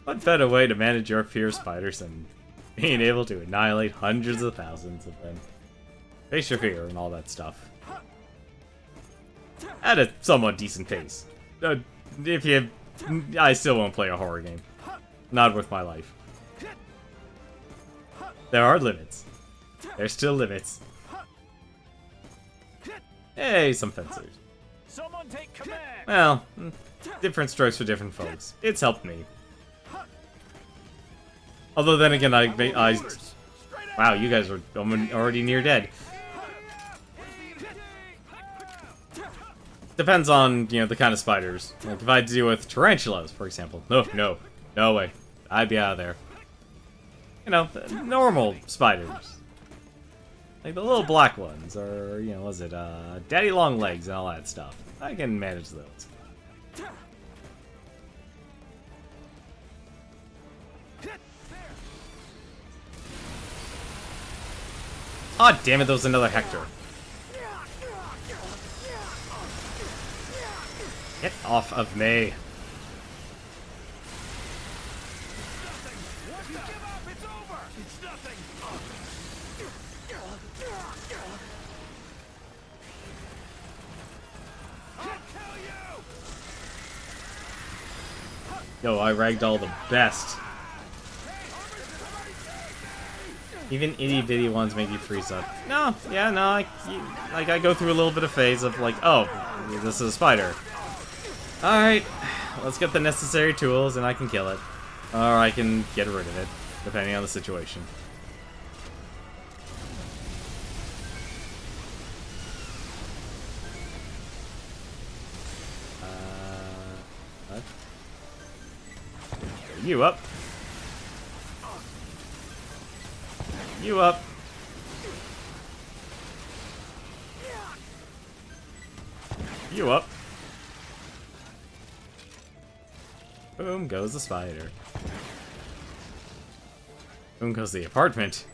What better way to manage your fear of spiders than being able to annihilate hundreds of thousands of them? Face your fear and all that stuff. At a somewhat decent pace. I still won't play a horror game. Not worth my life. There are limits. There's still limits. Hey, some fencers. Someone take command. Well, different strokes for different folks. It's helped me. Although then again, wow, you guys are already near dead. Depends on, you know, the kind of spiders. Like, if I deal with tarantulas, for example. No way. I'd be out of there. You know, normal spiders. Like the little black ones, or, you know, was it, daddy long legs and all that stuff. I can manage those. Ah, damn it, there was another Hector. Get off of me. Yo, I ragdoll the best. Even itty bitty ones make you freeze up. No, yeah, no, I go through a little bit of phase of like, oh, this is a spider. Alright, let's get the necessary tools and I can kill it. Or I can get rid of it, depending on the situation. What? You up. You up. You up. Boom goes the spider. Boom goes the apartment.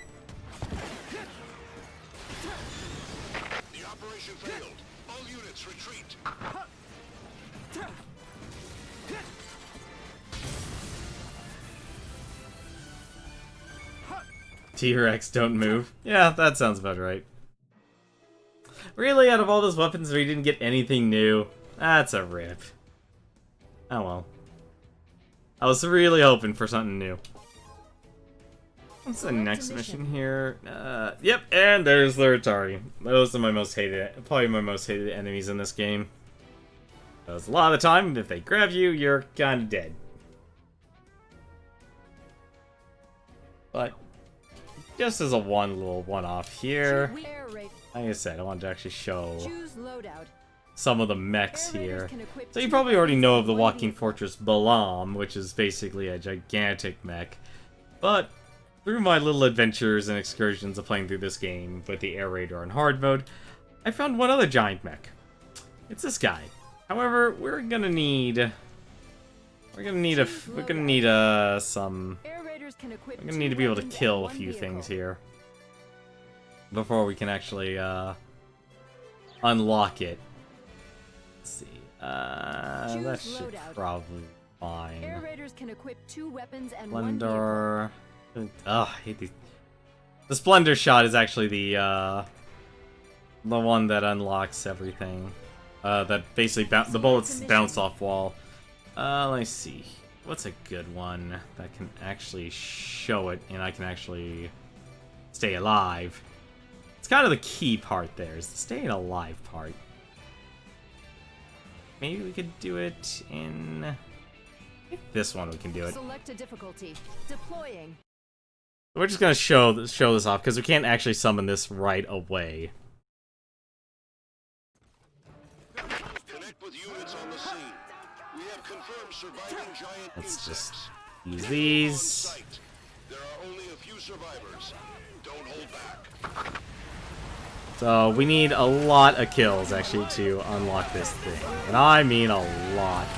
The operation failed. All units retreat. T-Rex don't move. Yeah, that sounds about right. Really, out of all those weapons, we didn't get anything new? That's a rip. Oh well. I was really hoping for something new. What's the next mission here? Yep, and there's the Atari. Those are my most hated, probably my most hated enemies in this game. Because a lot of the time, if they grab you, you're kinda dead. But, just as a little one-off here, like I said, I wanted to actually show some of the mechs here. So you probably already know of the Walking Fortress Balam, which is basically a gigantic mech. But through my little adventures and excursions of playing through this game with the Air Raider on hard mode, I found one other giant mech. It's this guy. However, we're gonna need to be able to kill a few things here before we can actually unlock it. Let's see. That should probably be fine. Air Raiders can equip 2 weapons and Splendor. Ugh, I hate these. The Splendor shot is actually the one that unlocks everything. That basically the bullets bounce off wall. Let me see. What's a good one that can actually show it and I can actually stay alive? It's kind of the key part there, is the staying alive part. Maybe we could do it in... I think this one we can do it. Select a difficulty. Deploying. We're just gonna show this off, because we can't actually summon this right away. Connect with units on the scene. We have confirmed surviving giant Let's just insects. use these. There are only a few survivors. Don't hold back. So we need a lot of kills actually to unlock this thing. And I mean a lot.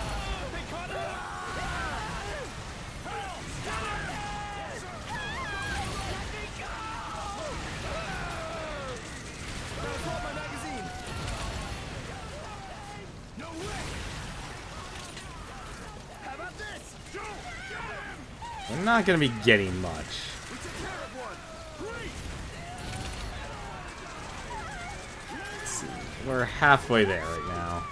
We're not gonna be getting much. Let's see. We're halfway there right now.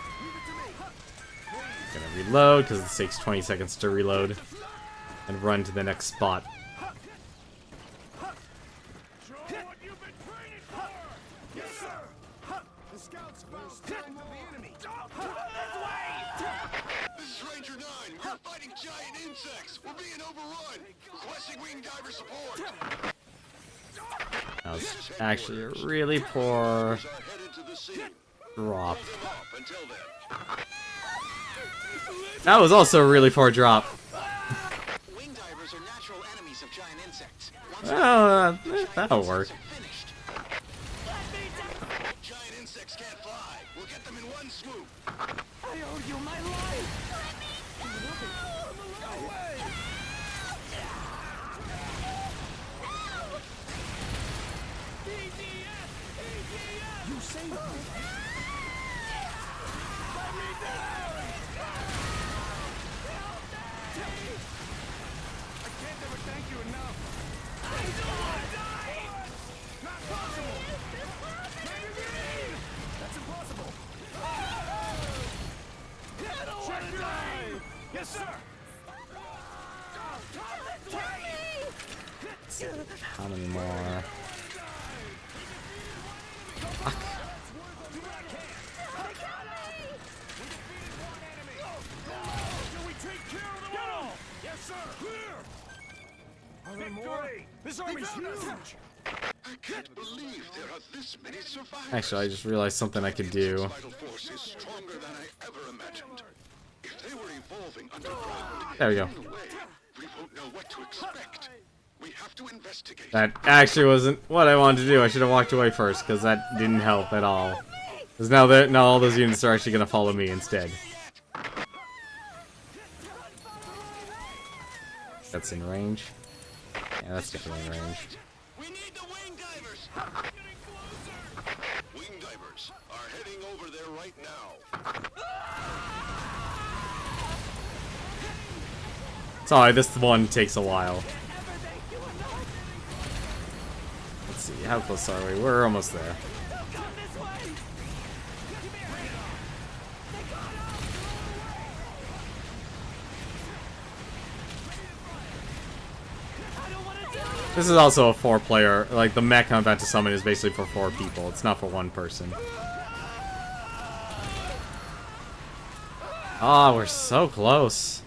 Gonna reload because it takes 20 seconds to reload and run to the next spot. This is Ranger 9. We're fighting giant insects. We're being overrun. Requesting wing diver support. That was actually a really poor drop. That was also a really poor drop. Wing divers are natural enemies of giant insects. Well, that'll work. Giant insects can't fly. We'll get them in one swoop. I owe you my life! No way! You saved me! Let me down! I can't ever thank you enough! I don't want to die! Not possible! Magazine! That's impossible! I don't want to die! Yes, sir! How many more? Are there more? This army's huge! I can't believe there are this many survivors. Actually, I just realized something I could do. Vital force is stronger than I ever imagined. If they were evolving underground, There we go. in a way, we won't know what to expect. We have to investigate. That actually wasn't what I wanted to do. I should have walked away first, because that didn't help at all. Because now all those units are actually gonna follow me instead. That's in range. Yeah, that's definitely in range. We need the wing divers. Wing divers are heading over there right now. Sorry, this one takes a while. Let's see, how close are we? We're almost there. This is also a 4-player, like the mech I'm about to summon is basically for 4 people, it's not for 1 person. Ah, we're so close.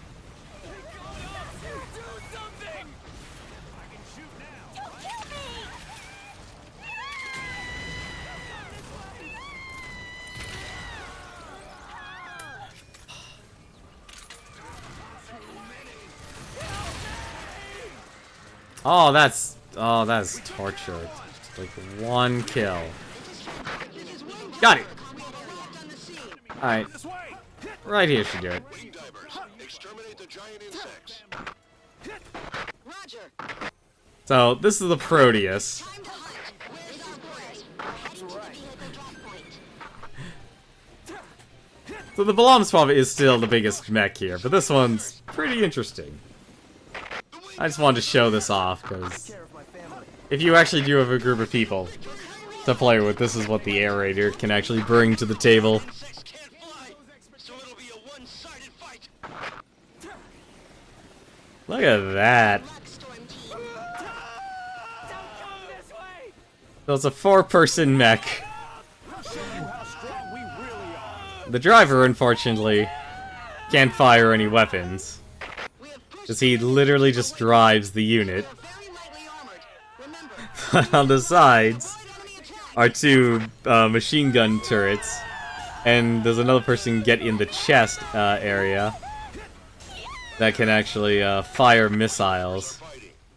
Oh, that's torture. Just like 1 kill. Got it. All right, right here should do it. Wing divers, exterminate the giant insects. Roger. So this is the Proteus. Time to hunt. Where's our boy? Heading to the vehicle drop point. So the Balamswab is still the biggest mech here, but this one's pretty interesting. I just wanted to show this off, because if you actually do have a group of people to play with, this is what the aerator can actually bring to the table. Insects can't fly, so it'll be a one-sided fight. Look at that. Storm team. So it's a 4-person mech. The driver, unfortunately, can't fire any weapons. We have pushed Because he literally just drives the unit. very lightly armored. Remember, But on the sides avoid enemy attack. are 2 machine gun turrets. And there's another person get in the chest area that can actually fire missiles.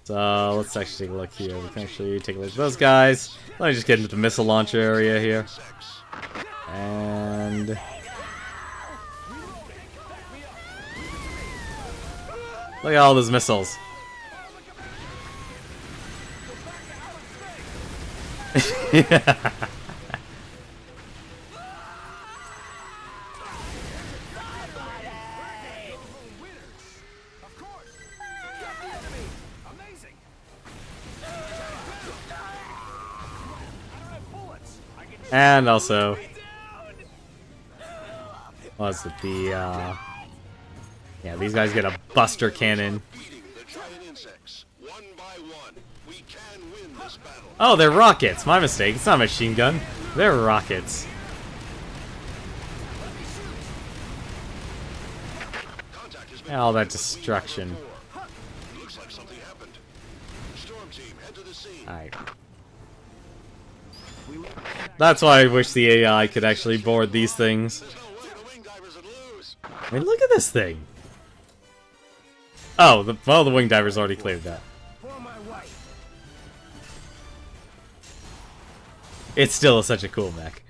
So let's actually take a look here. We can actually take a look at those guys. Let me just get into the missile launcher area here. And look at all those missiles. And also, what's it, yeah, these guys get a buster cannon. Beating the giant insects, one by one. We can win this battle. Oh, they're rockets. My mistake. It's not a machine gun. They're rockets. Contact has been All that made with destruction. Wing Diver 4. Looks like something happened. Storm team, head to the scene. Alright. That's why I wish the AI could actually board these things. There's no way the wing divers would lose. I mean, look at this thing. Oh, the wing diver's already cleared that. For my wife. It's still such a cool mech.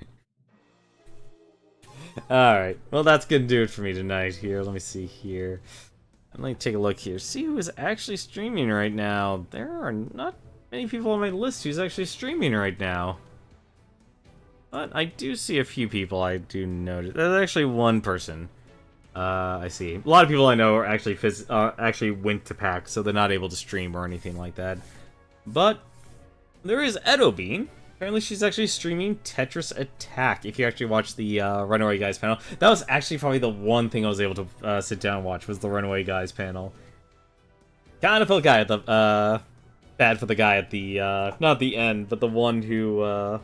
Alright, well that's gonna do it for me tonight here. Let me see here. Let me take a look here. See who is actually streaming right now. There are not many people on my list who's actually streaming right now. But I do see a few people I do notice. There's actually 1 person. I see. A lot of people I know are actually went to pack, so they're not able to stream or anything like that. But there is Edobean. Apparently she's actually streaming Tetris Attack, if you actually watch the Runaway Guys panel. That was actually probably the one thing I was able to sit down and watch, was the Runaway Guys panel. Kind of felt bad for the guy at the, not the end, but the one who,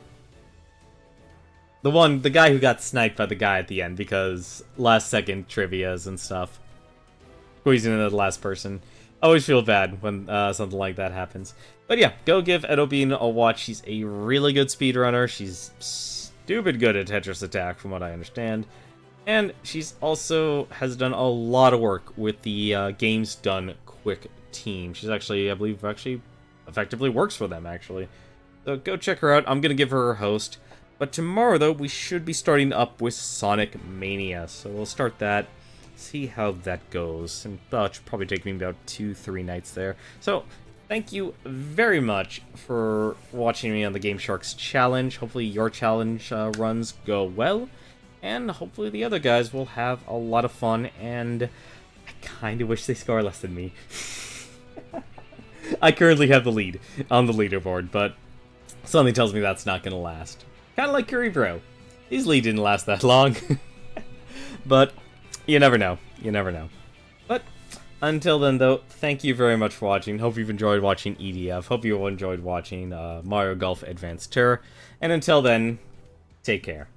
the guy who got sniped by the guy at the end, because last second trivias and stuff. Squeezing in the last person. I always feel bad when something like that happens. But yeah, go give Edobean a watch. She's a really good speedrunner. She's stupid good at Tetris Attack, from what I understand. And she's also has done a lot of work with the Games Done Quick team. She's actually, I believe, effectively works for them, actually. So go check her out. I'm going to give her a host. But tomorrow, though, we should be starting up with Sonic Mania. So we'll start that, see how that goes. And that should probably take me about 2-3 nights there. So, thank you very much for watching me on the Game Sharks challenge. Hopefully your challenge runs go well. And hopefully the other guys will have a lot of fun. And I kind of wish they score less than me. I currently have the lead on the leaderboard, but something tells me that's not going to last. Kind of like Curry Bro. His lead didn't last that long. But you never know. You never know. But until then, though, thank you very much for watching. Hope you've enjoyed watching EDF. Hope you enjoyed watching Mario Golf Advanced Tour. And until then, take care.